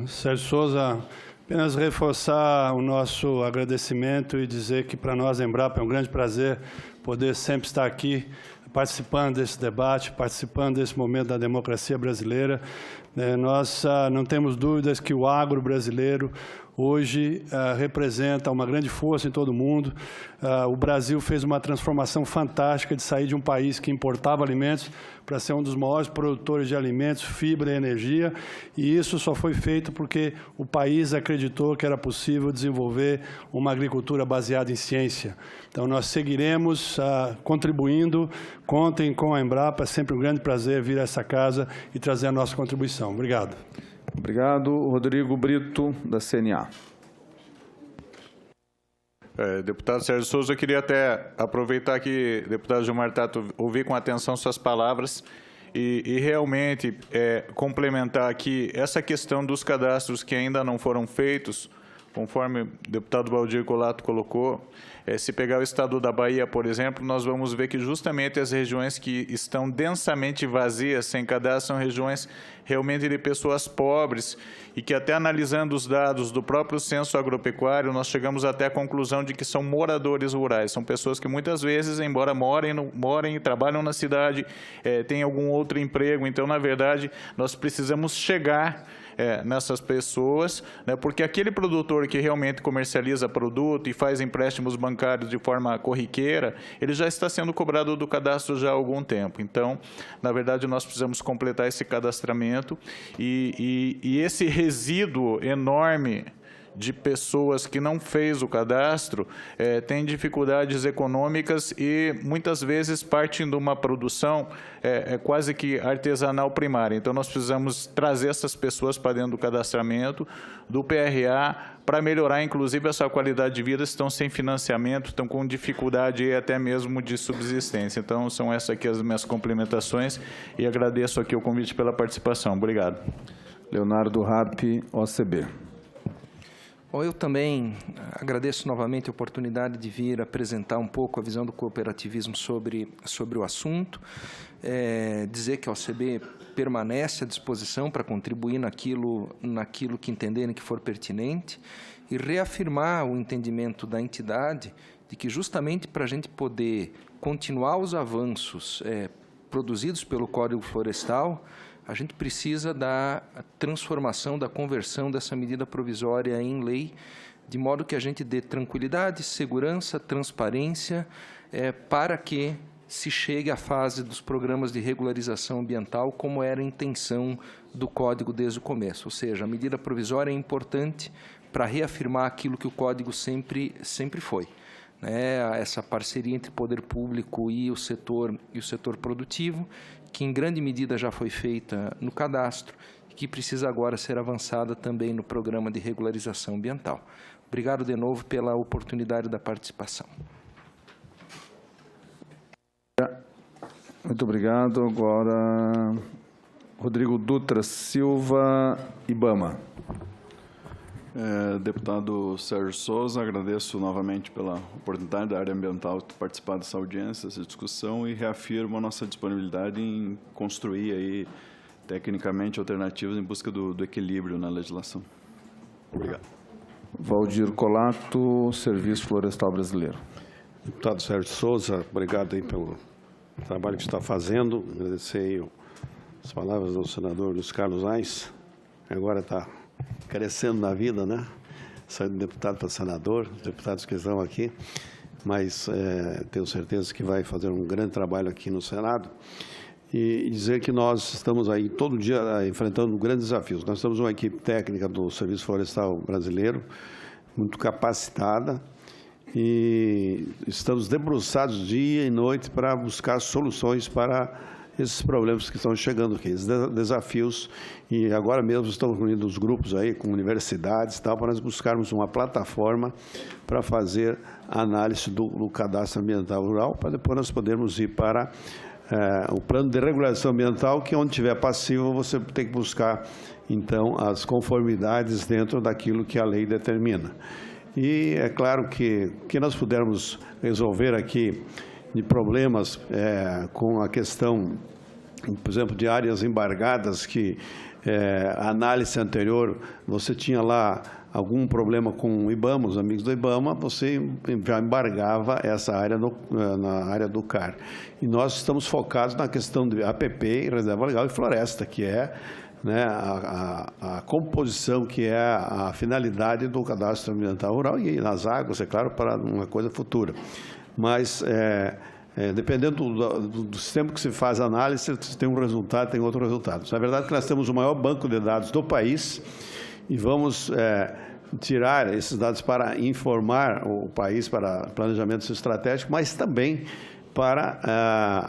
S2: Sérgio Souza, apenas reforçar o nosso agradecimento e dizer que para nós, a Embrapa, é um grande prazer poder sempre estar aqui participando desse debate, participando desse momento da democracia brasileira. Nós não temos dúvidas que o agro brasileiro hoje representa uma grande força em todo o mundo. O Brasil fez uma transformação fantástica de sair de um país que importava alimentos para ser um dos maiores produtores de alimentos, fibra e energia, e isso só foi feito porque o país acreditou que era possível desenvolver uma agricultura baseada em ciência. Então, nós seguiremos contribuindo, contem com a Embrapa, é sempre um grande prazer vir a essa casa e trazer a nossa contribuição. Obrigado.
S1: Obrigado. Rodrigo Brito, da CNA.
S3: Deputado Sérgio Souza, eu queria até aproveitar que, deputado Gilmar Tato, ouvi com atenção suas palavras e realmente complementar aqui essa questão dos cadastros que ainda não foram feitos, conforme o deputado Valdir Colato colocou. Se pegar o estado da Bahia, por exemplo, nós vamos ver que justamente as regiões que estão densamente vazias, sem cadastro, são regiões realmente de pessoas pobres e que até analisando os dados do próprio censo agropecuário, nós chegamos até a conclusão de que são moradores rurais, são pessoas que muitas vezes, embora morem e trabalham na cidade, têm algum outro emprego. Então, na verdade, nós precisamos chegar nessas pessoas, né, porque aquele produtor que realmente comercializa produto e faz empréstimos bancários de forma corriqueira, ele já está sendo cobrado do cadastro já há algum tempo. Então, na verdade, nós precisamos completar esse cadastramento e esse resíduo enorme de pessoas que não fez o cadastro tem dificuldades econômicas e muitas vezes partem de uma produção quase que artesanal primária. Então, nós precisamos trazer essas pessoas para dentro do cadastramento, do PRA, para melhorar, inclusive, essa qualidade de vida. Estão sem financiamento, estão com dificuldade até mesmo de subsistência. Então, são essas aqui as minhas complementações e agradeço aqui o convite pela participação. Obrigado.
S1: Leonardo Rapp, OCB.
S4: Bom, eu também agradeço novamente a oportunidade de vir apresentar um pouco a visão do cooperativismo sobre o assunto, dizer que a OCB permanece à disposição para contribuir naquilo que entenderem que for pertinente e reafirmar o entendimento da entidade de que justamente para a gente poder continuar os avanços produzidos pelo Código Florestal, a gente precisa da transformação, da conversão dessa medida provisória em lei, de modo que a gente dê tranquilidade, segurança, transparência, para que se chegue à fase dos programas de regularização ambiental, como era a intenção do Código desde o começo. Ou seja, a medida provisória é importante para reafirmar aquilo que o Código sempre foi. Essa parceria entre poder público e o setor produtivo, que em grande medida já foi feita no cadastro e que precisa agora ser avançada também no programa de regularização ambiental. Obrigado de novo pela oportunidade da participação.
S1: Muito obrigado. Agora, Rodrigo Dutra Silva, IBAMA.
S5: Deputado Sérgio Souza, agradeço novamente pela oportunidade da área ambiental de participar dessa audiência, dessa discussão e reafirmo a nossa disponibilidade em construir aí, tecnicamente, alternativas em busca do equilíbrio na legislação. Obrigado.
S1: Valdir Colato, Serviço Florestal Brasileiro.
S6: Deputado Sérgio Souza, obrigado aí pelo trabalho que está fazendo. Agradecer aí as palavras do senador Luiz Carlos Reis, que agora está crescendo na vida, né? Saindo de deputado para senador, os deputados que estão aqui, mas tenho certeza que vai fazer um grande trabalho aqui no Senado. E dizer que nós estamos aí todo dia enfrentando grandes desafios. Nós temos uma equipe técnica do Serviço Florestal Brasileiro, muito capacitada, e estamos debruçados dia e noite para buscar soluções para esses problemas que estão chegando aqui, esses desafios, e agora mesmo estamos reunindo os grupos aí com universidades e tal, para nós buscarmos uma plataforma para fazer a análise do cadastro ambiental rural, para depois nós podermos ir para o plano de regulação ambiental, que onde tiver passivo você tem que buscar, então, as conformidades dentro daquilo que a lei determina. E é claro que o que nós pudermos resolver aqui de problemas com a questão, por exemplo, de áreas embargadas, que a análise anterior, você tinha lá algum problema com o IBAMA, os amigos do IBAMA, você já embargava essa área na área do CAR. E nós estamos focados na questão de APP, Reserva Legal e Floresta, que é, né, a composição, que é a finalidade do cadastro ambiental rural, e nas águas, é claro, para uma coisa futura. Mas, dependendo do sistema que se faz a análise, você tem um resultado, tem outro resultado. Na verdade, que nós temos o maior banco de dados do país, e vamos tirar esses dados para informar o país para planejamento estratégico, mas também para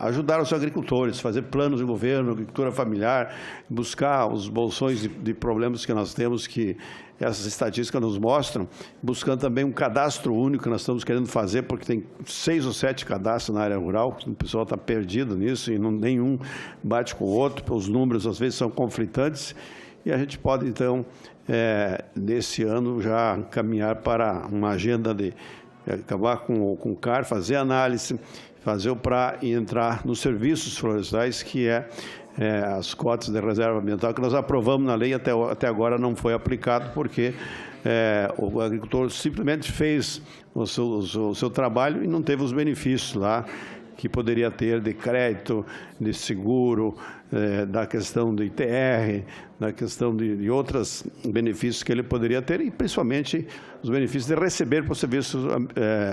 S6: ajudar os agricultores, fazer planos de governo, agricultura familiar, buscar os bolsões de problemas que nós temos, que essas estatísticas nos mostram, buscando também um cadastro único que nós estamos querendo fazer, porque tem 6 ou 7 cadastros na área rural, o pessoal está perdido nisso e nenhum bate com o outro, os números às vezes são conflitantes, e a gente pode, então, nesse ano, já caminhar para uma agenda de acabar com o CAR, fazer análise, fazer o PRA e entrar nos serviços florestais, que as cotas de reserva ambiental, que nós aprovamos na lei, até agora não foi aplicado, porque o agricultor simplesmente fez o seu trabalho e não teve os benefícios lá que poderia ter de crédito, de seguro, da questão do ITR, da questão de outros benefícios que ele poderia ter, e principalmente os benefícios de receber por serviços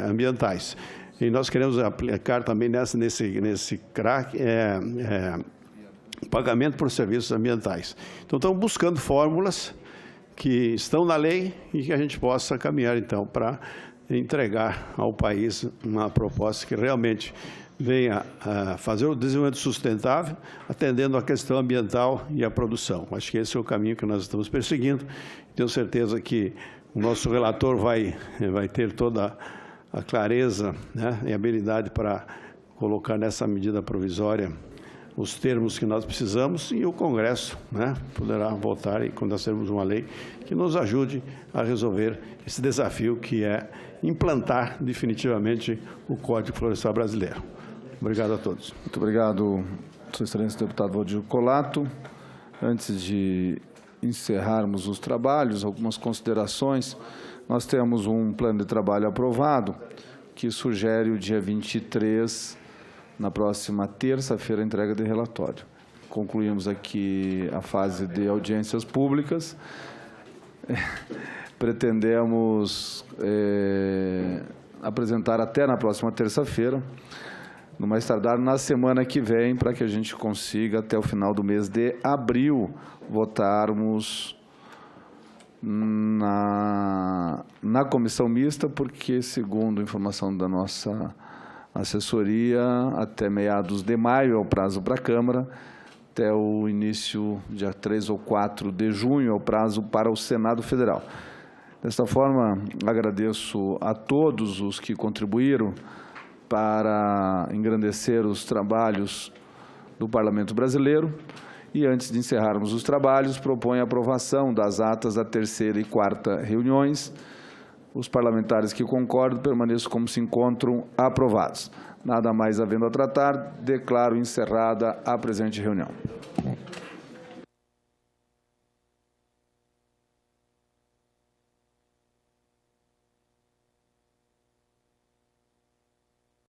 S6: ambientais. E nós queremos aplicar também nesse CRAC pagamento por serviços ambientais. Então, estamos buscando fórmulas que estão na lei e que a gente possa caminhar, então, para entregar ao país uma proposta que realmente venha a fazer o desenvolvimento sustentável, atendendo a questão ambiental e a produção. Acho que esse é o caminho que nós estamos perseguindo. Tenho certeza que o nosso relator vai ter toda a clareza, né, e habilidade para colocar nessa medida provisória os termos que nós precisamos, e o Congresso, né, poderá votar, e quando nós termos uma lei que nos ajude a resolver esse desafio, que é implantar definitivamente o Código Florestal Brasileiro. Obrigado a todos.
S1: Muito obrigado, Sua Excelência, deputado Valdir Colato. Antes de encerrarmos os trabalhos, algumas considerações. Nós temos um plano de trabalho aprovado, que sugere o dia 23, na próxima terça-feira, a entrega de relatório. Concluímos aqui a fase de audiências públicas. Pretendemos apresentar até na próxima terça-feira, no mais tardar na semana que vem, para que a gente consiga, até o final do mês de abril, votarmos na comissão mista, porque, segundo a informação da nossa assessoria, até meados de maio é o prazo para a Câmara, até o início, dia 3 ou 4 de junho, é o prazo para o Senado Federal. Desta forma, agradeço a todos os que contribuíram para engrandecer os trabalhos do Parlamento Brasileiro. E, antes de encerrarmos os trabalhos, proponho a aprovação das atas da 3ª e 4ª reuniões. Os parlamentares que concordam permaneçam como se encontram aprovados. Nada mais havendo a tratar, declaro encerrada a presente reunião.